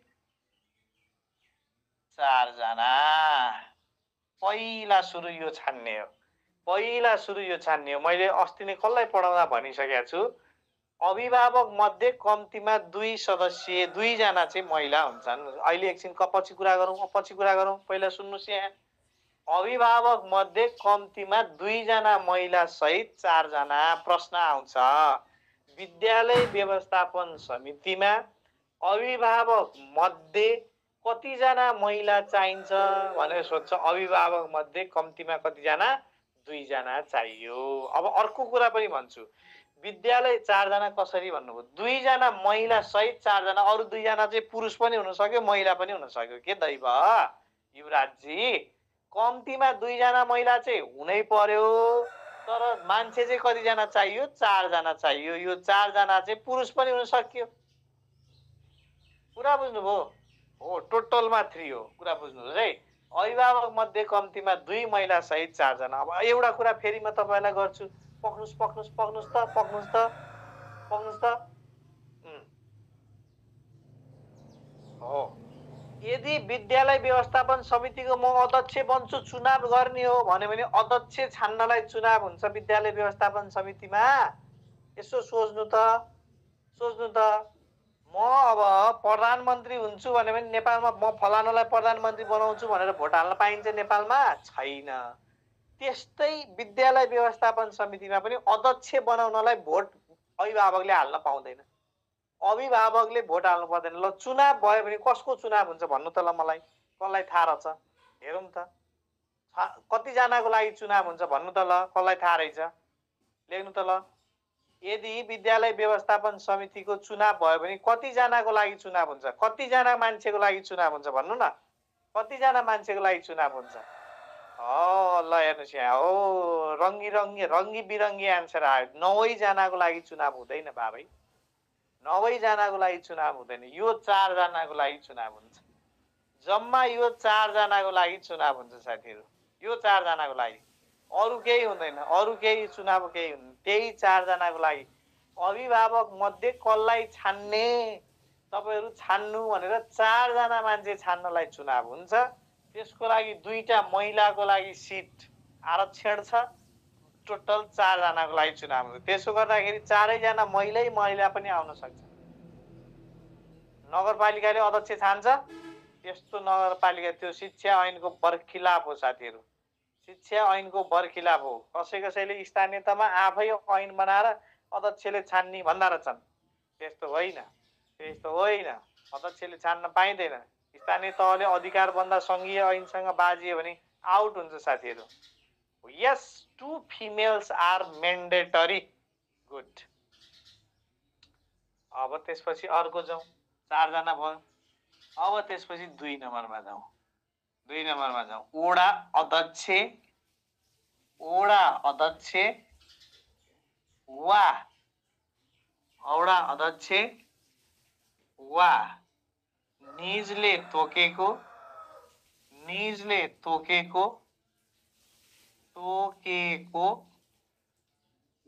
चारजना। पहिला सुरु यो छान्ने हो। मैले अस्ति नै कसलाई पढाउँदा भनिसकेको छु, अभिभावक मध्ये कम्तीमा दुईजना चाहिँ महिला हुन्छन्। अहिले एकछिन पछि कुरा गरौँ। पहिला सुन्नुहोस् यहाँ, अभिभावक मध्ये कम्तीमा दुईजना महिला सहित चारजना। प्रश्न आउँछ, विद्यालय व्यवस्थापन समितिमा अभिभावक मध्ये कतिजना महिला चाहिन्छ भनेर सोध्छ। अभिभावक मध्ये कम्तीमा कतिजना? दुईजना चाहियो। अब अर्को कुरा पनि भन्छु, विद्यालय चारजना कसरी भन्नुभयो? दुईजना महिला सहित चारजना, अरू दुईजना चाहिँ पुरुष पनि हुन सक्यो महिला पनि हुन सक्यो के दैव युवराजजी? कम्तीमा दुईजना महिला चाहिँ हुनै पर्यो, तर मान्छे चाहिँ कतिजना चाहियो? चारजना चाहियो। यो चारजना चाहिँ पुरुष पनि हुन सक्यो। कुरा बुझ्नुभयो? हो, टोटलमा 3 हो। कुरा बुझ्नुहोस् है, अभिभावक मध्ये कम्तीमा 2 महिला सहित चारजना। अब एउटा कुरा फेरि म तपाईलाई गर्छु, पक्नुस् त। हो, यदि विद्यालय व्यवस्थापन समितिको म अध्यक्ष बन्छु, चुनाव गर्ने हो भने अध्यक्ष छान्नलाई चुनाव हुन्छ विद्यालय व्यवस्थापन समितिमा। यसो सोच्नु त। म अब प्रधानमन्त्री हुन्छु भने नेपालमा म फलानालाई प्रधानमन्त्री बनाउँछु भनेर भोट हाल्न पाइन्छ नेपालमा? छैन। त्यस्तै विद्यालय व्यवस्थापन समितिमा पनि अध्यक्ष बनाउनलाई भोट अभिभावकले हाल्न पाउँदैन। अभिभावकले भोट हाल्नु पर्दैन। ल, चुनाव भयो भने कसको चुनाव हुन्छ भन्नु त ल मलाई, कसलाई थाहा रहेछ? हेरौँ त, कतिजनाको लागि चुनाव हुन्छ भन्नु त ल, कसलाई थाहा रहेछ? लेख्नु त ल। यदि विद्यालय व्यवस्थापन समितिको चुनाव भयो भने कतिजनाको लागि चुनाव हुन्छ? कतिजना मान्छेको लागि चुनाव हुन्छ भन्नु न? कतिजना मान्छेको लागि चुनाव हुन्छ? ल हेर्नुहोस् यहाँ, हो, रङ्गी बिरङ्गी एन्सर आयो। 9 जनाको लागि चुनाव हुँदैन बाबै, 9 जनाको लागि चुनाव हुँदैन। यो 4 जनाको लागि चुनाव हुन्छ। जम्मा यो 4 जनाको लागि चुनाव हुन्छ साथीहरू। यो 4 जनाको लागि, अरू केही हुँदैन। अरू केही चुनाव केही हुँदैन, त्यही 4 जनाको लागि। अभिभावक मध्ये कसलाई छान्ने? तपाईहरु छान्नु भनेर 4 जना मान्छे छान्नलाई चुनाव हुन्छ। त्यसको लागि 2टा महिलाको लागि सिट आरक्षण छ। टोटल 4 जनाको लागि चुनाव हुन्छ। त्यसो गर्दाखेरि 4 जना महिला पनि आउन सक्छ। नगरपालिकाले अध्यक्ष छान्छ, त्यस्तो नगरपालिका त्यो शिक्षा ऐनको बरखिलाफ हो साथीहरू। शिक्षा ऐनको बरखिलाफ हो। कसैले स्थानीय तहमा आफै ऐन बनाएर अध्यक्षले छान्ने भन्दा रहेछन्। त्यस्तो होइन। अध्यक्षले छान्न पाइँदैन। स्थानीय तहले अधिकार भन्दा संघीय ऐनसँग बाजियो भने आउट हुन्छ साथीहरू। Yes, 2 females are mandatory. Good. अब त्यसपछि अर्को जाउँ। 4 जना भयो। अब त्यसपछि 2 नम्बरमा जाउँ। 2 नम्बरमा जाउँ। वडा अध्यक्ष वा निजले तोकेको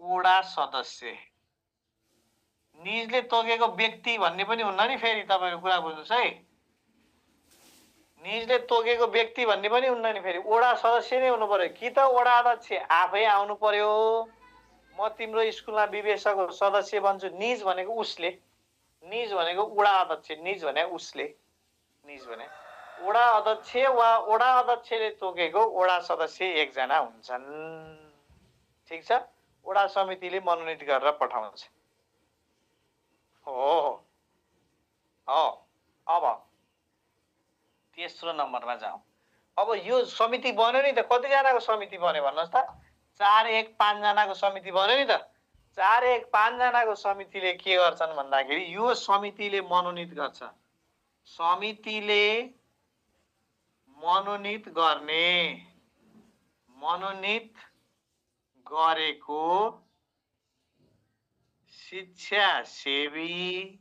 वडा सदस्य। निजले तोकेको व्यक्ति भन्ने पनि हुन्न नि फेरि, तपाईहरु कुरा बुझ्नुस् है। निजले तोकेको व्यक्ति भन्ने पनि हुन्न नि फेरि, वडा सदस्य नै हुनु पर्यो। कि त वडा अध्यक्ष आफै आउनु पर्यो, म तिम्रो स्कुलमा विवेशक सदस्य बन्छु। निज भनेको उसले, निज भनेको वडा अध्यक्ष, निज भने उसले, निज भने वडा अध्यक्ष वा वडा अध्यक्षले तोकेको वडा सदस्य 1 जना हुन्छन्। ठीक छ? वडा समितिले मनोनित गरेर पठाउँछ। हो। अब तेस्रो नम्बरमा जाउँ। अब यो समिति बन्यो नि त, कतिजनाको समिति बन्यो भन्नुहोस् त? 4-1-5 जनाको समिति बन्यो नि त। 4-1-5 जनाको समितिले के गर्छन् भन्दाखेरि यो समितिले मनोनित गर्छ। समितिले मनोनित गरेको शिक्षा सेवी,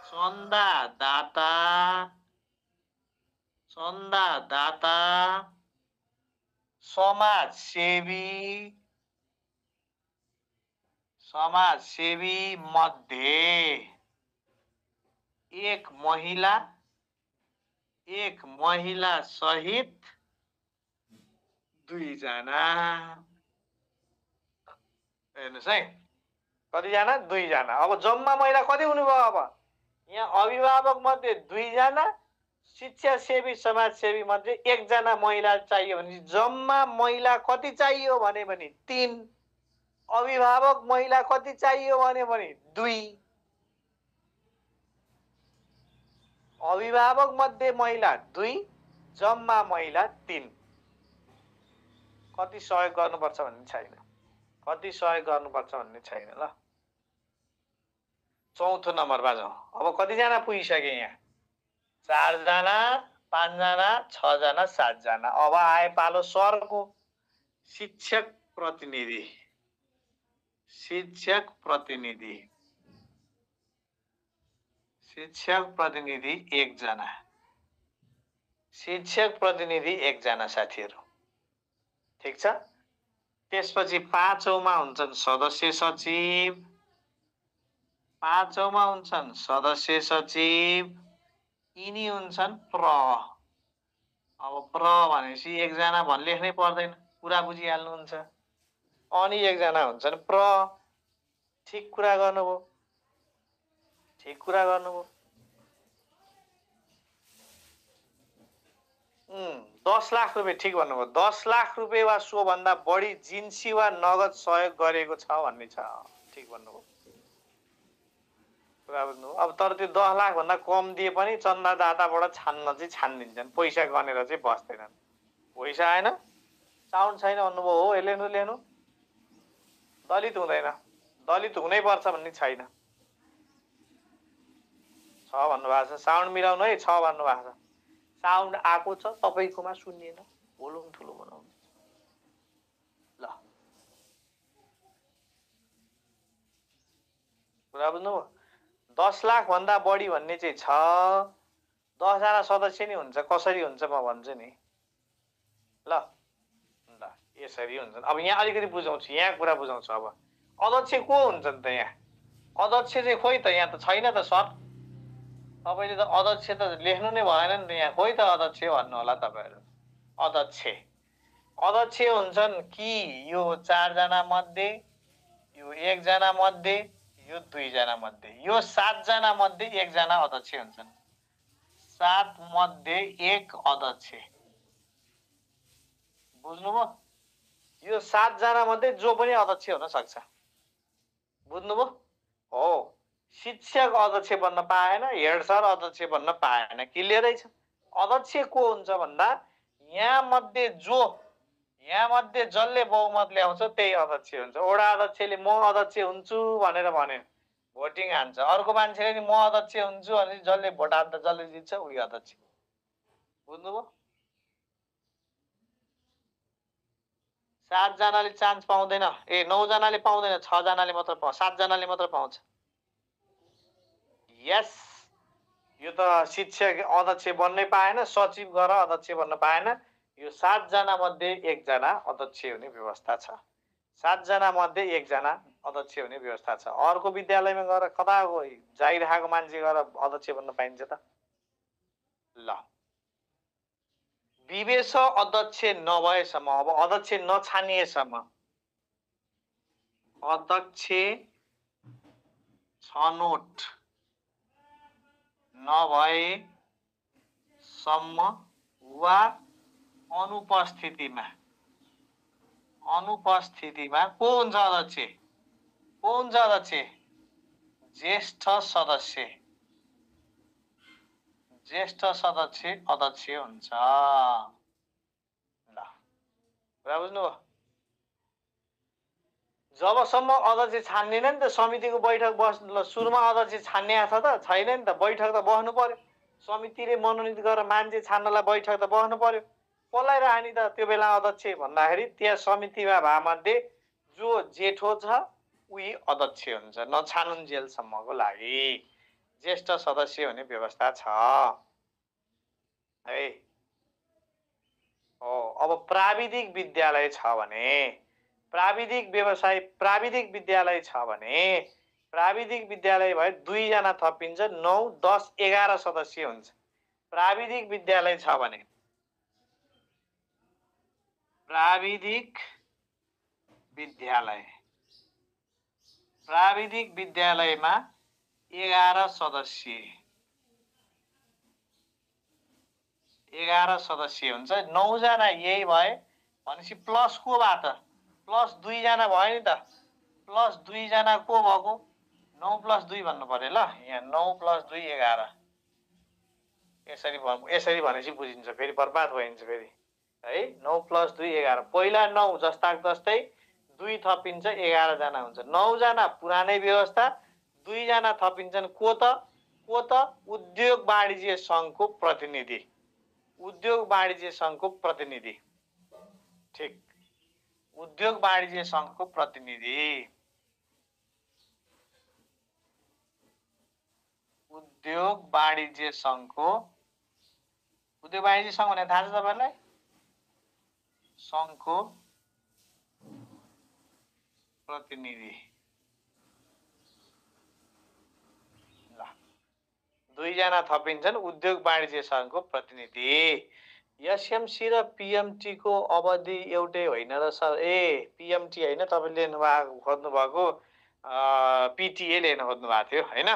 चन्दादाता, समाज सेवी समाजसेवी मध्ये एक महिला सहित 2 जना। हेर्नुस् है, कतिजना? 2 जना। अब जम्मा महिला कति हुनुभयो? अब यहाँ अभिभावक मध्ये 2 जना, शिक्षासेवी समाजसेवी मध्ये 1 जना महिला चाहियो भने जम्मा महिला कति चाहियो भने 3। अभिभावक महिला कति चाहियो भने 2। अभिभावक मध्ये महिला 2, जम्मा महिला 3। कति सहयोग गर्नुपर्छ भन्ने छैन, कति सहयोग गर्नुपर्छ भन्ने छैन। ल चौथो नम्बरमा जाउँ। अब कतिजना पुगिसके यहाँ? 4 जना, 5 जना, 6 जना, 7 जना। अब आए पालो सरको शिक्षक प्रतिनिधि। शिक्षक प्रतिनिधि 1 जना। शिक्षक प्रतिनिधि 1 जना साथीहरु, ठीक छ। त्यसपछि 5औंमा हुन्छन् सदस्य सचिव। 5औंमा हुन्छन् सदस्य सचिव, यिनी हुन्छन् प्र। अब प्र भनेपछि 1 जना भन् लेख्नै पर्दैन, कुरा बुझिहाल्नुहुन्छ। अनि 1 जना हुन्छन् प्र। ठीक कुरा गर्नुभयो, ठीक कुरा गर्नुभयो। 10 लाख रुपैयाँ, ठीक भन्नुभयो। 10 लाख रुपैयाँ वा सो भन्दा बढी जिन्सी वा नगद सहयोग गरेको छ भन्ने छ, ठीक भन्नुभयो। कुरा बुझ्नु। अब तर त्यो 10 लाख भन्दा कम दिए पनि चन्दादाताबाट छान्न चाहिँ छान्दिन्छन्, पैसा गनेर चाहिँ बस्दैनन्। पैसा आएन, साउन्ड छैन भन्नुभयो हो। लेख्नु लेख्नु, दलित हुँदैन, दलित हुनै पर्छ भन्ने छैन। 6 भन्नुभएको छ, साउन्ड मिलाउनु है। 6 भन्नुभएको छ, साउन्ड आएको छ, तपाईकोमा सुनिएन, भोल्युम ठुलो बनाउनु। ल कुरा बुझ्नुभयो। 10 लाख भन्दा बढी भन्ने चाहिँ छ। 10 जना सदस्य नि हुन्छ, कसरी हुन्छ म भन्छु नि। ल यसरी हुन्छ। अब यहाँ अलिकति बुझाउँछु, यहाँ कुरा बुझाउँछु। अब अध्यक्ष को हुन्छन् त? यहाँ अध्यक्ष चाहिँ खोइ त, यहाँ त छैन त सर। तपाईले त अध्यक्ष त लेख्नु नै भएन नि त यहाँ। खोइ त अध्यक्ष भन्नु होला तपाईहरु। अध्यक्ष हुन्छन् कि यो 4 जना मध्ये, यो 1 जना मध्ये, यो 2 जना मध्ये, यो 7 जना मध्ये 1 जना अध्यक्ष हुन्छन्। 7 मध्ये 1 अध्यक्ष। बुझ्नुभयो? यो 7 जना मध्ये जो पनि अध्यक्ष हुन सक्छ। बुझ्नुभयो? हो। शिक्षक अध्यक्ष बन्न पाएन, हेड सर अध्यक्ष बन्न पाएन। क्लियरै छ। अध्यक्ष को हुन्छ भन्दा यहाँ मध्ये जसले बहुमत ल्याउँछ त्यही अध्यक्ष हुन्छ। वडा अध्यक्षले म अध्यक्ष हुन्छु भनेर भन्यो, भोटिङ हान्छ। अर्को मान्छेले नि म अध्यक्ष हुन्छु भने जसले भोट हान्छ, जसले जित्छ उही अध्यक्ष। बुझ्नुभयो? 7 जनाले चान्स पाउँदैन, 9 जनाले पाउँदैन, 6 जनाले मात्र पाउँछ, 7 जनाले मात्र पाउँछ। यस, यो त शिक्षक अध्यक्ष बन्नै पाएन, सचिव गरेर अध्यक्ष बन्न पाएन। यो 7 जना मध्ये 1 जना अध्यक्ष हुने व्यवस्था छ। 7 जना मध्ये 1 जना अध्यक्ष हुने व्यवस्था छ। अर्को विद्यालयमा गएर कता जाइरहेको मान्छे गएर अध्यक्ष बन्न पाइन्छ त? ल विवेश अध्यक्ष नभएसम्म, अब अध्यक्ष नछानिएसम्म, अध्यक्ष छनौट नभएसम्म वा अनुपस्थितिमा को हुन्छ अध्यक्ष? को हुन्छ अध्यक्ष? ज्येष्ठ सदस्य। ज्येष्ठ सदस्य अध्यक्ष हुन्छ। ल कुरा बुझ्नुभयो? जबसम्म अध्यक्ष छान्दैन नि त, समितिको बैठक सुरुमा अध्यक्ष छान्ने छ त छैन नि त। बैठक त बस्नु पर्यो, समितिले मनोनित गरेर मान्छे छान्नलाई बैठक त बस्नु पर्यो। कसलाई राख्ने त त्यो बेला अध्यक्ष भन्दाखेरि त्यहाँ समितिमा भएमध्ये जो जेठो छ उही अध्यक्ष हुन्छ, नछानुन्जेलसम्मको लागि ज्येष्ठ सदस्य हुने व्यवस्था छ है। हो। अब प्राविधिक विद्यालय छ भने प्राविधिक व्यवसाय प्राविधिक विद्यालय छ भने प्राविधिक विद्यालय भए 2 जना थपिन्छ 9 10 11 सदस्य हुन्छ। प्राविधिक विद्यालय छ भने प्राविधिक विद्यालयमा 11 सदस्य 11 सदस्य हुन्छ। 9 जना यही भए भनेपछि प्लस को बात प्लस 2 जना भयो नि त। प्लस 2 जना को भएको 9 + 2 भन्नु पर्यो ल। यहाँ 9 + 2 11 यसरी भनेपछि बुझिन्छ। फेरि बर्बाद भइन्छ फेरि है। 9 + 2 11 पहिला 9 जस्ताको जस्तै 2 थपिन्छ 11 जना हुन्छ। 9 जना पुरानै व्यवस्था 2 जना थपिन्छन् को त उद्योग वाणिज्य संघको प्रतिनिधि। उद्योग वाणिज्य संघको प्रतिनिधि ठीक उद्योग वाणिज्य संघको प्रतिनिधि उद्योग वाणिज्य संघको उद्योग वाणिज्य संघ भने थाहा छ तपाईलाई संघको प्रतिनिधि ल 2 जना थपिन्छन् उद्योग वाणिज्य संघको प्रतिनिधि। एसएमसी र पीएमटी को अवधि एउटै होइन र सर पीएमटी हैन तपाईले खोज्नु भएको पीटीए लेख्न खोज्नु भएको थियो हैन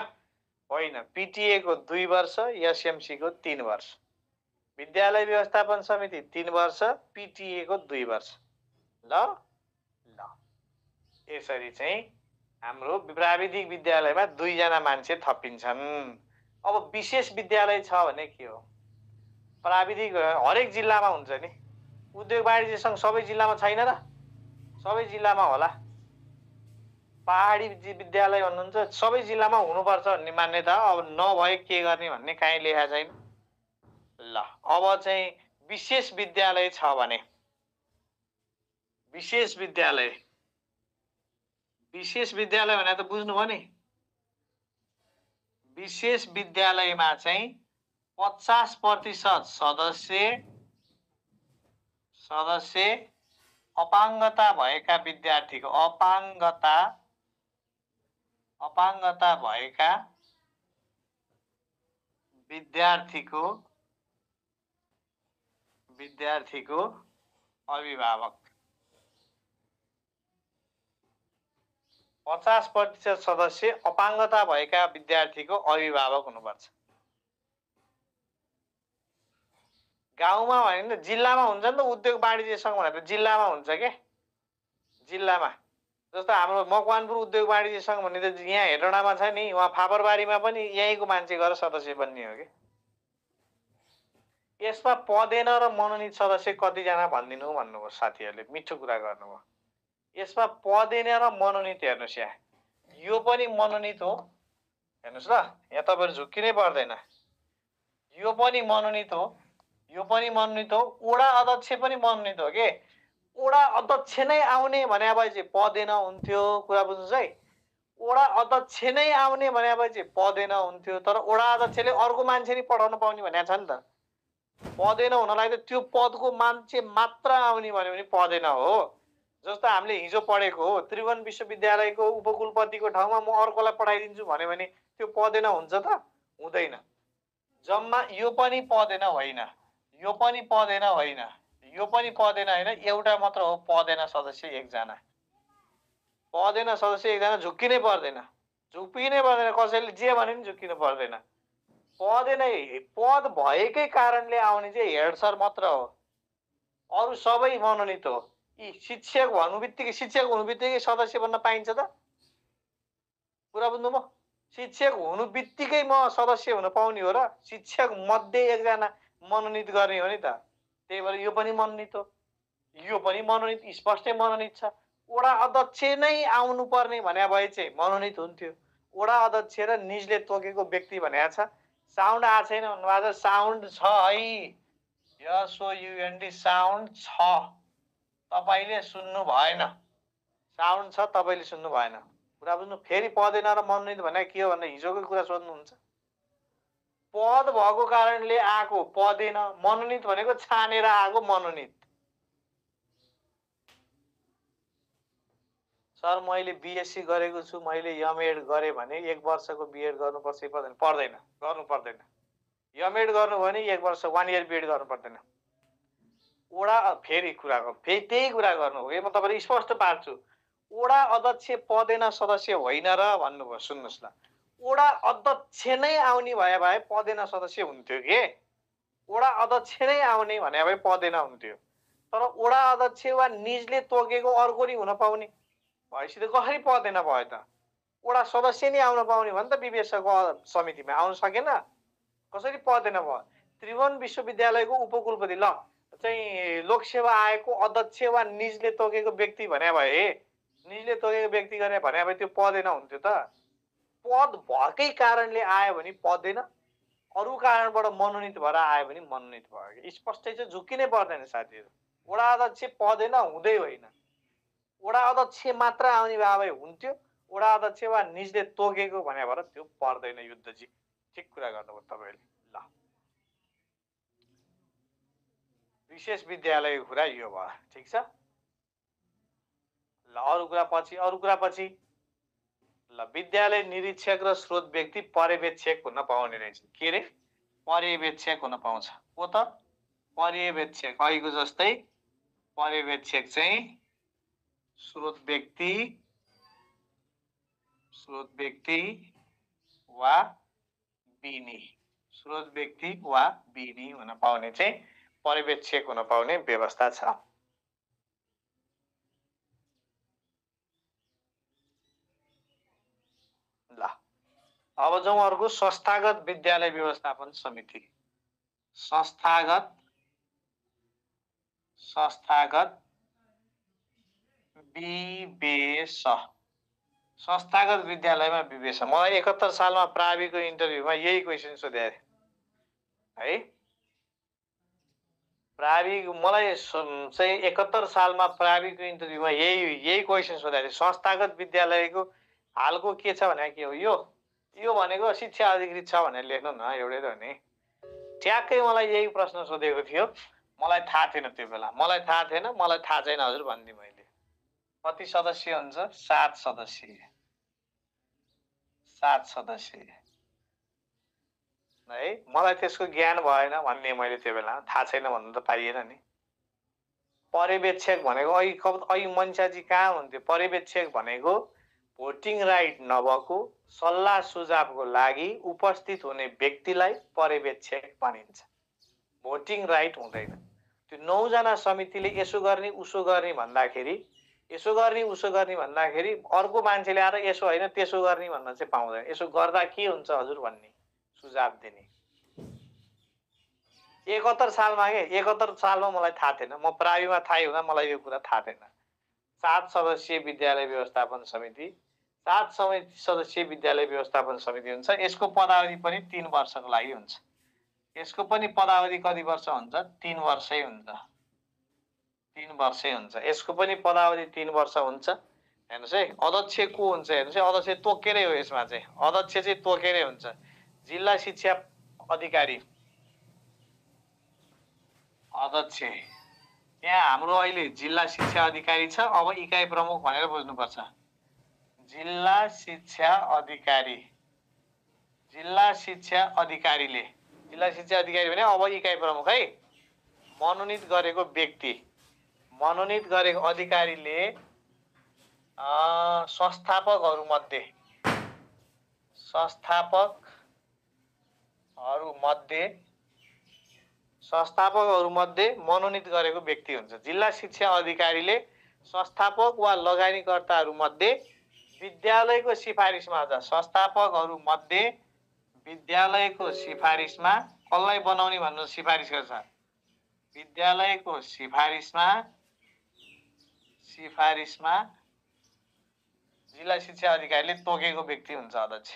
होइन पीटीए को 2 वर्ष एसएमसी को 3 वर्ष विद्यालय व्यवस्थापन समिति 3 वर्ष पीटीए को 2 वर्ष ल यसरी चाहिँ हाम्रो प्राविधिक विद्यालयमा 2 जना मान्छे थपिन्छन्। अब विशेष विद्यालय छ भने के हो प्राविधिक हरेक जिल्लामा हुन्छ नि। उद्योग वाणिज्य संघ सबै जिल्लामा छैन र सबै जिल्लामा होला। पहाडी विद्यालय भन्नुहुन्छ सबै जिल्लामा हुनुपर्छ भन्ने मान्यता अब नभए के गर्ने भन्ने कहीँ लेखा छैन। ल अब चाहिँ विशेष विद्यालय छ भने विशेष विद्यालय भने त बुझ्नुभयो नि। विशेष विद्यालयमा चाहिँ 50% सदस्य अपाङ्गता भएका विद्यार्थीको अपाङ्गता भएका विद्यार्थीको अभिभावक 50% सदस्य अपाङ्गता भएका विद्यार्थीको अभिभावक हुनुपर्छ। गाउँमा होइन जिल्लामा हुन्छ नि त उद्योग वाणिज्य संघ भनेर जिल्लामा हुन्छ के जिल्लामा जस्तो हाम्रो मकवानपुर उद्योग वाणिज्य संघ भन्ने त यहाँ हेटौडामा छ नि वहाँ फापरबारीमा पनि यहीँको मान्छे गएर सदस्य बन्ने हो के। यसमा पदेन र मनोनित सदस्य कतिजना भनिदिनु भन्नुभयो साथीहरूले मिठो कुरा गर्नुभयो। यसमा पदेन र मनोनित हेर्नुहोस् यहाँ यो पनि मनोनित हो हेर्नुहोस् ल यहाँ तपाईहरु झुक्किनै पर्दैन। यो पनि मनोनित हो यो पनि मनोनित हो वडा अध्यक्ष पनि मनोनित हो के। वडा अध्यक्ष नै आउने भने भए चाहिँ पदेन हुन्थ्यो कुरा बुझ्नुस् है। वडा अध्यक्ष नै आउने भने भए चाहिँ पदेन हुन्थ्यो तर वडा अध्यक्षले अर्को मान्छे नि पठाउन पाउने भनेको छ नि त। पदेन हुनलाई त त्यो पदको मान्छे मात्र आउने भन्यो भने पदेन हो। जस्तो हामीले हिजो पढेको हो त्रिभुवन विश्वविद्यालयको उपकुलपतिको ठाउँमा म अर्कोलाई पठाइदिन्छु भन्यो भने त्यो पदेन हुन्छ त हुँदैन। जम्मा यो पनि पदेन होइन यो पनि पदेन होइन यो पनि पदेन होइन एउटा मात्र हो पदेन सदस्य एकजना। पदेन सदस्य एकजना झुक्किनै पर्दैन कसैले जे भने नि झुक्किनु पर्दैन। पदेन पद भएकै कारणले आउने चाहिँ हेड सर मात्र हो अरु सबै मनोनित हो। यी शिक्षक हुनु बित्तिकै सदस्य बन्न पाइन्छ त कुरा बुझ्नुभयो। शिक्षक हुनु बित्तिकै म सदस्य हुन पाउने हो र शिक्षक मध्ये एकजना मनोनित गर्ने हो नि त। त्यही भएर यो पनि मनोनित हो यो पनि मनोनित स्पष्टै मनोनित छ। वडा अध्यक्ष नै आउनु पर्ने भने भए चाहिँ मनोनित हुन्थ्यो। वडा अध्यक्ष र निजले तोकेको व्यक्ति भनेको छ। साउन्ड आएको छैन भन्नुभएको छ साउन्ड छ है SOUND साउन्ड छ तपाईले सुन्नु भएन। साउन्ड छ तपाईले सुन्नु भएन कुरा बुझ्नु। फेरि पदेन र मनोनित भने के हो भन्दा हिजोकै कुरा सोध्नुहुन्छ। पद भएको कारणले आएको पदेन मनोनित भनेको छानेर आएको मनोनित। सर मैले बिएससी गरेको छु, मैले एमएड गरेँ भने 1 वर्षको बिएड गर्नुपर्छ कि पर्दैन? पर्दैन, गर्नु पर्दैन। एमएड गर्नु भने 1 वर्ष 1 इयर बिएड गर्नु पर्दैन। वडा फेरि कुराको फेरि त्यही कुरा गर्नु हो। म तपाईँलाई स्पष्ट पार्छु। वडा अध्यक्ष पदेन सदस्य होइन र भन्नुभयो। सुन्नुहोस् ल, वडा अध्यक्ष नै आउने भए पदेन सदस्य हुन्थ्यो के? वडा अध्यक्ष नै आउने भने भए पदेन हुन्थ्यो। तर वडा अध्यक्ष वा निजले तोकेको अर्को नि हुन पाउने भएपछि त कसरी पदेन भयो त? वडा सदस्य नै आउन पाउने भने त विवेचक समितिमा आउन सकेन, कसरी पदेन भयो? त्रिभुवन विश्वविद्यालयको उपकुलपति ल चाहिँ लोकसेवा आयोगको अध्यक्ष वा निजले तोकेको व्यक्ति भने भए, निजले तोकेको व्यक्ति गर्ने भने भए त्यो पदेन हुन्थ्यो त? पद भएकै कारणले आयो भने पदेन, अरू कारणबाट मनोनित भएर आयो भने मनोनित भयो। स्पष्टै चाहिँ झुक्किनै पर्दैन साथीहरू। वडा अध्यक्ष पदेन हुँदै होइन, वडा अध्यक्ष मात्र आउने भए हुन्थ्यो, वडा अध्यक्ष वा निजले तोकेको भने भएर त्यो पर्दैन। युद्धजी ठिक कुरा गर्नुभयो तपाईँले। ल, विशेष विद्यालयको कुरा यो भयो, ठिक छ। ल, अरू कुरा पछि ल, विद्यालय निरीक्षक र स्रोत व्यक्ति पर्यवेक्षक हुन पाउने रहेछ। के रे? पर्यवेक्षक हुन पाउँछ। को त? पर्यवेक्षक। अहिलेको जस्तै पर्यवेक्षक चाहिँ स्रोत व्यक्ति वा बिनी, स्रोत व्यक्ति वा बिनी हुन पाउने चाहिँ पर्यवेक्षक हुन पाउने व्यवस्था छ। ल, अब जाउँ अर्को, संस्थागत विद्यालय व्यवस्थापन समिति। संस्थागत विवेश, संस्थागत विद्यालयमा विवेश। मलाई 71 सालमा प्राविको इन्टरभ्यूमा यही क्वेसन सोधे है। प्राविक मलाई चाहिँ 71 सालमा प्राविको इन्टरभ्यूमा यही क्वेसन सोधे। संस्थागत विद्यालयको हालको के छ भने के हो? यो भनेको शिक्षा अधिकृत छ भनेर लेख्नु न, एउटै त हो नि। ट्याक्कै मलाई यही प्रश्न सोधेको थियो। मलाई थाहा थिएन त्यो बेला, मलाई थाहा छैन हजुर भन्ने मैले। कति सदस्य हुन्छ? 7 सदस्य है। मलाई त्यसको ज्ञान भएन भन्ने मैले त्यो बेला, थाहा छैन भन्नु त पाइएन नि। पर्यवेक्षक भनेको अहिले मन्साजी कहाँ हुन्थ्यो? पर्यवेक्षक भनेको भोटिङ राइट नभएको सल्लाह सुझावको लागि उपस्थित हुने व्यक्तिलाई पर्यवेक्षक भनिन्छ। भोटिङ राइट हुँदैन। त्यो 9 जना समितिले यसो गर्ने उसो गर्ने भन्दाखेरि अर्को मान्छेले आएर यसो होइन त्यसो गर्ने भन्न चाहिँ पाउँदैन। यसो गर्दा के हुन्छ हजुर भन्ने सुझाव दिने। 71 सालमा 71 सालमा मलाई थाहा थिएन, म प्राविमा थाहै हुँदा मलाई यो कुरा थाहा थिएन। 7 सदस्यीय विद्यालय व्यवस्थापन समिति, 7 सदस्यीय विद्यालय व्यवस्थापन समिति हुन्छ। यसको पदावधि पनि 3 वर्षको लागि हुन्छ। यसको पनि पदावधि कति वर्ष हुन्छ? 3 वर्षै हुन्छ। 3 वर्षै हुन्छ। यसको पनि पदावधि 3 वर्ष हुन्छ। हेर्नुहोस् है, अध्यक्ष को हुन्छ हेर्नुहोस् है, अध्यक्ष तोकेरै हो। यसमा चाहिँ अध्यक्ष चाहिँ तोकेरै हुन्छ। जिल्ला शिक्षा अधिकारी अध्यक्ष। यहाँ हाम्रो अहिले जिल्ला शिक्षा अधिकारी छ। अब इकाइ प्रमुख भनेर बुझ्नुपर्छ। जिल्ला शिक्षा अधिकारी भने अब इकाइ प्रमुख है। मनोनित गरेको व्यक्ति, मनोनित गरेको अधिकारीले संस्थापकहरूमध्ये मनोनित गरेको व्यक्ति हुन्छ। जिल्ला शिक्षा अधिकारीले संस्थापक वा लगानीकर्ताहरूमध्ये विद्यालयको सिफारिसमा हुन्छ। संस्थापकहरूमध्ये विद्यालयको सिफारिसमा कसलाई बनाउने भन्नु सिफारिस गर्छ? विद्यालयको सिफारिसमा जिल्ला शिक्षा अधिकारीले तोकेको व्यक्ति हुन्छ अध्यक्ष।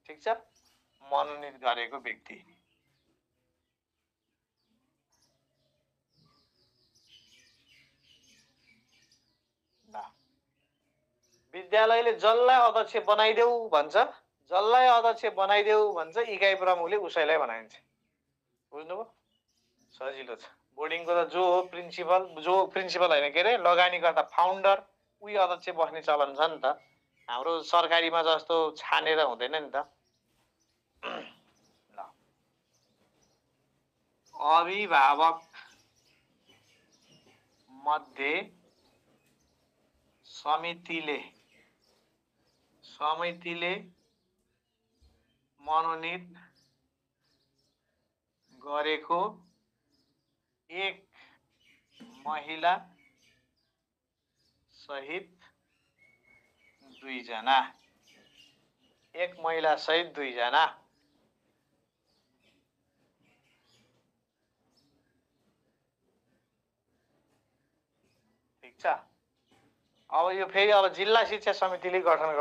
ठिक छ, मनोनित गरेको व्यक्ति। विद्यालयले जसलाई अध्यक्ष बनाइदेऊ भन्छ, इकाइ प्रमुखले उसैलाई बनाइन्छ। बुझ्नुभयो? सजिलो छ। बोर्डिङको त जो प्रिन्सिपल होइन के अरे लगानीकर्ता फाउन्डर उही अध्यक्ष बस्ने चलन छ नि त। हाम्रो सरकारीमा जस्तो छानेर हुँदैन नि त। ल, अभिभावक मध्ये समितिले मनोनित गरेको एक महिला सहित 2 जना। एक महिला सहित 2 जना। ठीक छ। अब यो फेरि अब जिल्ला शिक्षा समितिले गठन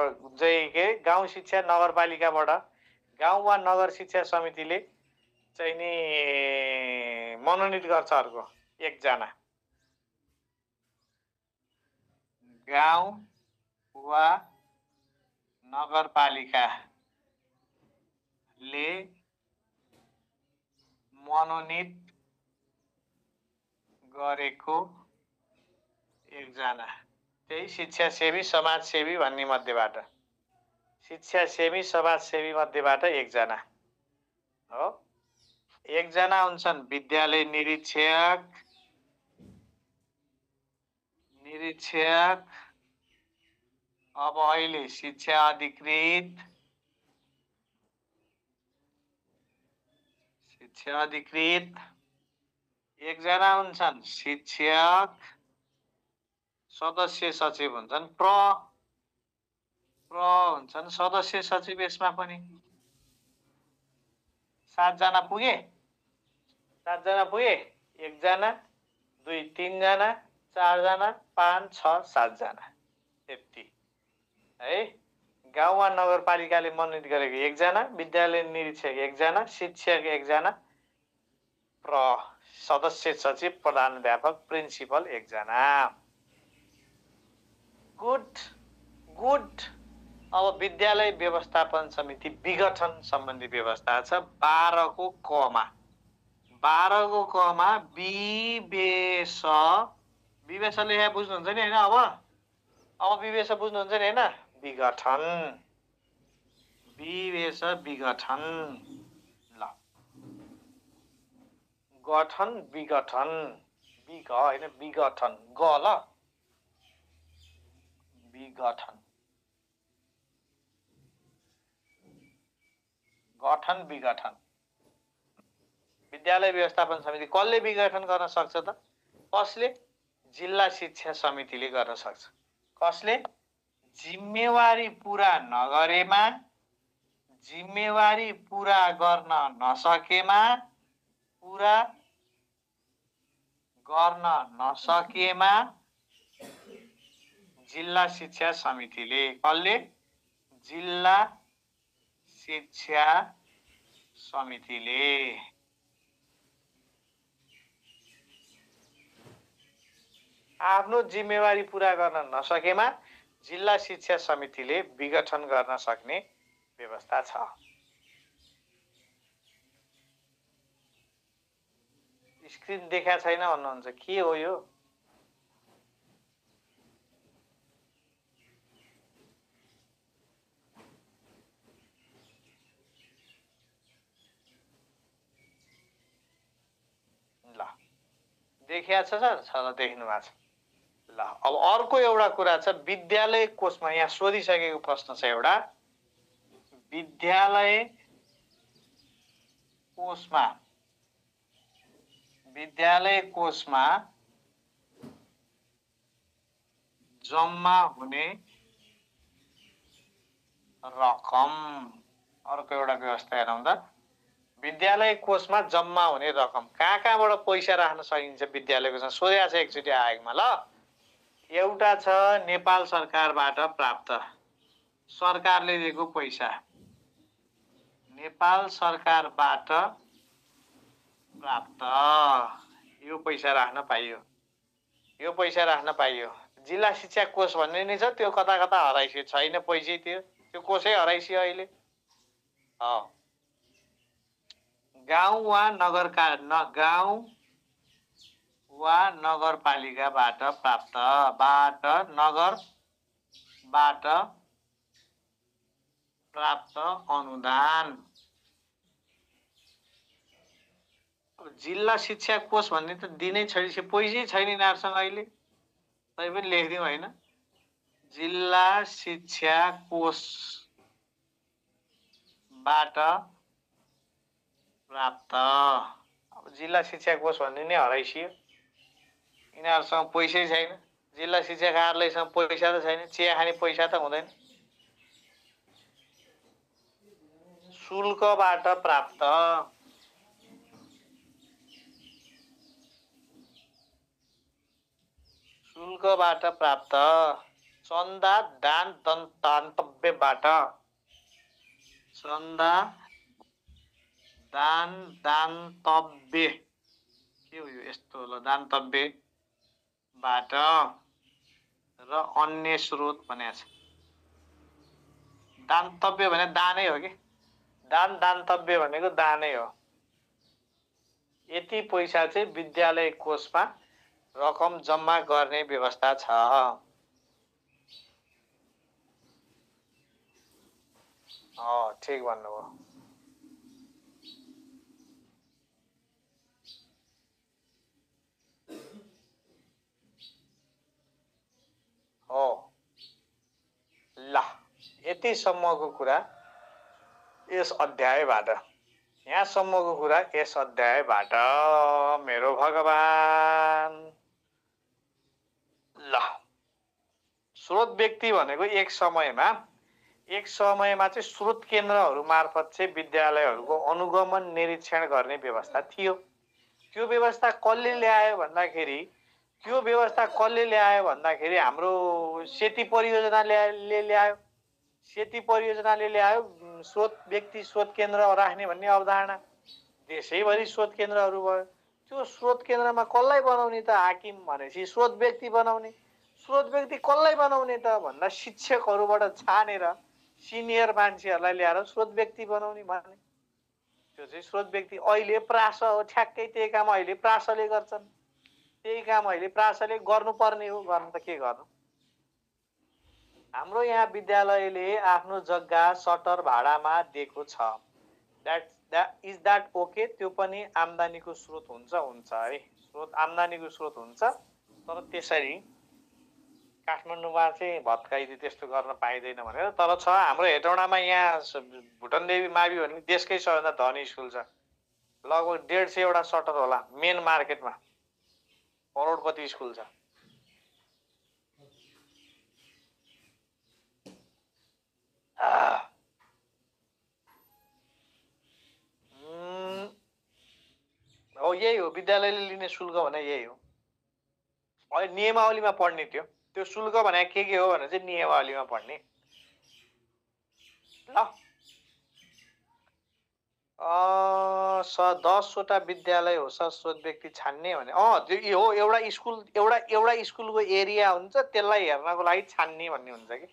के गाउँ शिक्षा नगरपालिकाबाट गाउँ वा नगर शिक्षा समितिले चाहिँ नि मनोनित गर्छ अर्को 1 जना। गाउँ वा नगरपालिकाले मनोनित गरेको 1 जना। त्यही शिक्षासेवी समाजसेवी भन्ने मध्येबाट, शिक्षासेवी समाजसेवी मध्येबाट 1 जना हो। 1 जना हुन्छन् विद्यालय निरीक्षक, अब अहिले शिक्षा अधिकृत, 1 जना हुन्छन् शिक्षक, सदस्य सचिव हुन्छन्, हुन्छन् सदस्य सचिव। यसमा पनि 7 जना पुगे। 7 जना पुगे। 1 जना, 2, 3 जना, 4 जना, 5, 6, 7 जना। यति है। गाउँ वा नगरपालिकाले मनोनित गरेको 1 जना, विद्यालय निरीक्षक 1 जना, शिक्षक 1 जना, सदस्य सचिव, प्रधानाध्यापक, प्रिन्सिपल 1 जना। गुड। अब विद्यालय व्यवस्थापन समिति विघटन सम्बन्धी व्यवस्था छ 12 को कमा विवेश। विवेश लेखा बुझ्नुहुन्छ नि हैन? अब विवेश बुझ्नुहुन्छ नि हैन? विघटन, विवेश विघटन। ल, गठन विघटन, विघ हैन विघटन, ग ल, विघटन, गठन विघटन। विद्यालय व्यवस्थापन समिति कसले विघटन गर्न सक्छ त? कसले? जिल्ला शिक्षा समितिले गर्न सक्छ। कसले? जिम्मेवारी पुरा नगरेमा, जिम्मेवारी पुरा गर्न नसकेमा, जिल्ला शिक्षा समितिले। कसले? जिल्ला शिक्षा समितिले। आफ्नो जिम्मेवारी पुरा गर्न नसकेमा जिल्ला शिक्षा समितिले विघटन गर्न सक्ने व्यवस्था छ। स्क्रिन देखा छैन भन्नुहुन्छ, के हो यो? ल, देखिया छ सर? देख्नु भएको छ। ल, अब अर्को एउटा कुरा छ विद्यालय कोषमा। यहाँ सोधिसकेको प्रश्न छ एउटा, विद्यालय कोषमा जम्मा हुने रकम। अर्को एउटा व्यवस्था हेरौँ त, विद्यालय कोषमा जम्मा हुने रकम कहाँबाट पैसा राख्न सकिन्छ विद्यालय कोषमा? सोधेको छ एकचोटि आयोगमा। ल, एउटा छ नेपाल सरकारबाट प्राप्त, सरकारले दिएको पैसा, नेपाल सरकारबाट प्राप्त, यो पैसा राख्न पाइयो। जिल्ला शिक्षा कोष भन्ने नै छ, त्यो कता हराइसक्यो, छैन पैसै, त्यो कोषै हराइसक्यो अहिले। गाउँ वा नगरपालिकाबाट प्राप्त नगरबाट प्राप्त अनुदान। जिल्ला शिक्षा कोष भन्ने त दिनै छैन, पैसै छैन यिनीहरूसँग अहिले। तै पनि लेखिदिउँ होइन, जिल्ला शिक्षा कोषबाट प्राप्त। अब जिल्ला शिक्षा कोष भन्ने नै हराइसियो, यिनीहरूसँग पैसै छैन। जिल्ला शिक्षा कार्यालयसँग पैसा त छैन, चिया खाने पैसा त हुँदैन। शुल्कबाट प्राप्त। शुल्कबाट प्राप्त। चन्दा दान दान्तव्यबाट। चन्दा दान दान्तव्य के हो यो यस्तो होला, दान्तव्यबाट र अन्य स्रोत भनेको छ। दान्तव्य भने दानै हो कि, दान्तव्य भनेको दानै हो। यति पैसा चाहिँ विद्यालय कोषमा रकम जम्मा गर्ने व्यवस्था छ। ठिक भन्नुभयो। हो ल, यतिसम्मको कुरा यस अध्यायबाट, यहाँसम्मको कुरा यस अध्यायबाट मेरो भगवान। ल, स्रोत व्यक्ति भनेको एक समयमा चाहिँ स्रोत केन्द्रहरू मार्फत चाहिँ विद्यालयहरूको अनुगमन निरीक्षण गर्ने व्यवस्था थियो। त्यो व्यवस्था कसले ल्यायो भन्दाखेरि हाम्रो सेती परियोजनाले ल्यायो। सेती परियोजनाले ल्यायो स्रोत व्यक्ति स्रोत केन्द्र राख्ने भन्ने अवधारणा। देशैभरि स्रोत केन्द्रहरू भयो। त्यो स्रोत केन्द्रमा कसलाई बनाउने त? हाकिम भनेपछि स्रोत व्यक्ति बनाउने। स्रोत व्यक्ति कसलाई बनाउने त भन्दा शिक्षकहरूबाट छानेर सिनियर मान्छेहरूलाई ल्याएर स्रोत व्यक्ति बनाउने भने त्यो चाहिँ स्रोत व्यक्ति। अहिले प्रास हो, ठ्याक्कै त्यही काम अहिले प्रासले गर्छन्। त्यही काम अहिले प्रासले गर्नुपर्ने हो, गर्न त के गर्नु। हाम्रो यहाँ विद्यालयले आफ्नो जग्गा सटर भाडामा दिएको छ। Is that okay? त्यो पनि आम्दानीको स्रोत हुन्छ है, आम्दानीको स्रोत हुन्छ। तर त्यसरी काठमाडौँमा चाहिँ भत्काइदिए त्यस्तो गर्न पाइँदैन भनेर। तर छ हाम्रो हेटौँडामा यहाँ भुटन देवी मावि भन्ने देशकै सबैभन्दा धनी स्कुल छ। लगभग 150 वटा सटर होला मेन मार्केटमा, करोडपति स्कुल छ। हो, यही हो विद्यालयले लिने शुल्क भने, यही हो। अहिले नियमावलीमा पढ्ने त्यो शुल्क भने के हो भने चाहिँ नियमावलीमा पढ्ने। ल, 10 वटा विद्यालय हो स्रोत व्यक्ति छान्ने भने। त्यो हो, एउटा स्कुलको एरिया हुन्छ, त्यसलाई हेर्नको लागि छान्ने भन्ने हुन्छ कि।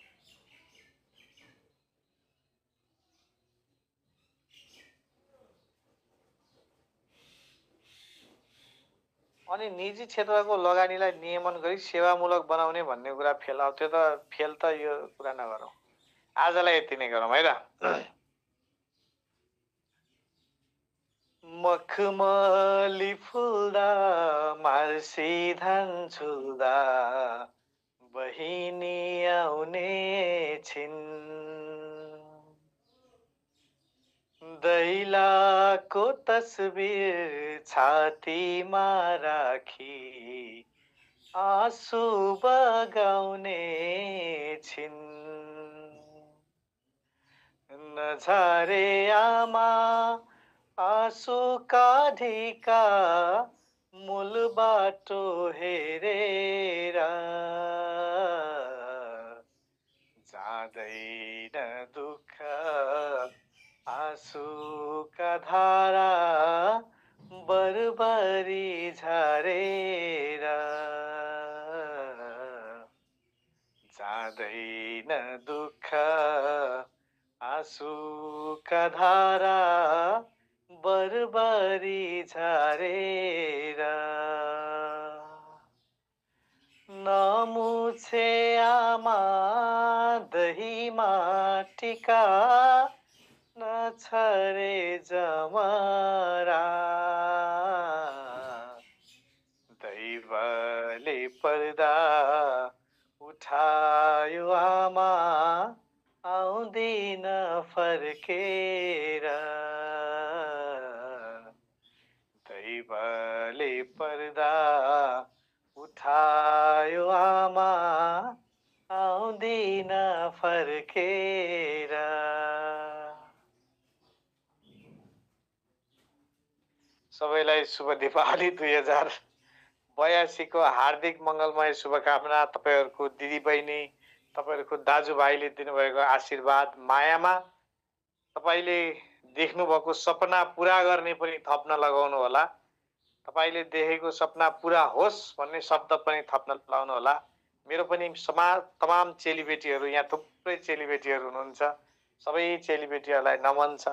अनि निजी क्षेत्रको लगानीलाई नियमन गरी सेवामूलक बनाउने भन्ने कुरा फेल। त्यो त फेल त यो कुरा नगरौँ। आजलाई यति नै गरौँ है त। मखमली फुल्दा मार्सी धान झुल्दा बहिनी आउने छिन्, दैलाको तस्बिर छातीमा राखी आँसु बगाउने छिन्। नझारे आमा आँसुका ढिका मूल बाटो हेरेर जाँदैन दुःख आँसुका धारा बरबारी झरेर जाँदैन दुःख आँसुका धारा बरबारी झरेर। नमुछे आमा दहीमा टिका नछरे जमरा दैवले पर्दा उठायो आमा आउँदिन फर्केर दैवले पर्दा उठायो आमा आउँदिन फर्केर सबैलाई शुभ दीपावली 2082 को हार्दिक मङ्गलमय शुभकामना। तपाईहरुको दिदीबहिनी तपाईहरुको दाजुभाइले दिनुभएको आशीर्वाद मायामा तपाईले देख्नुभएको सपना पूरा गर्ने पनि थप्न लगाउनु होला। तपाईले देखेको सपना पूरा होस् भन्ने शब्द पनि थप्न लगाउनु होला। मेरो पनि तमाम चेलीबेटीहरु यहाँ थुप्रै चेलीबेटीहरु हुनुहुन्छ। सबै चेलीबेटीहरुलाई नमन छ।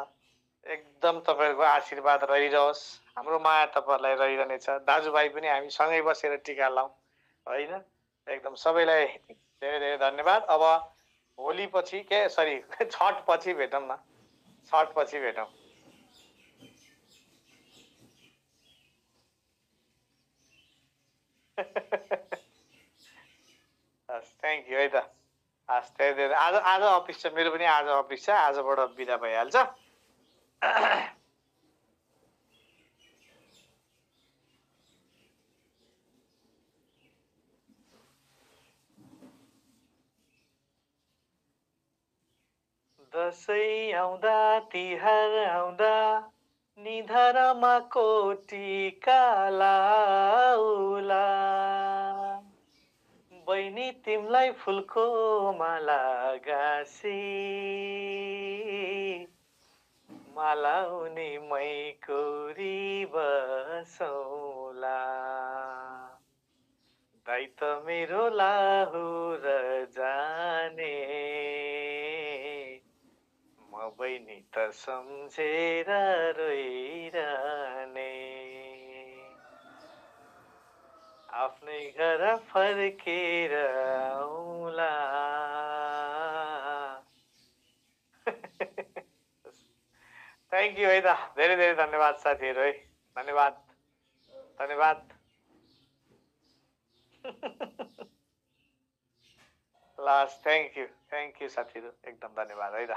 एकदम तपाईहरुको आशीर्वाद रहिरहोस्। हाम्रो माया तपाईहरुलाई रहिरहनेछ। दाजुभाइ पनि हामी सँगै बसेर टीका लाउँ हैन। एकदम सबैलाई धेरै धेरै धन्यवाद। अब होली पछि छठ पछि भेटौँ न। छठ पछि भेटौँ। हस् थ्यांक यू है त। हस् धेरै आज अफिस छ। मेरो पनि आज अफिस छ। आजबाट बिदा भइहाल्छ। दसैँ आउँदा तिहार आउँदा निधारमा कोटीका लाउला बहिनी तिमलाई फुलको माला गाँसी मालाउने मै कौरी बसौला दाइ त मेरो लाहुर जाने म बहिनी त सम्झेर रोइरहने आफ्नै घर फर्केर आउँला। थ्यांक यू है त। धेरै धेरै धन्यवाद साथीहरु है। धन्यवाद धन्यवाद। लास्ट थ्यांक यू साथीहरु। एकदम धन्यवाद है त।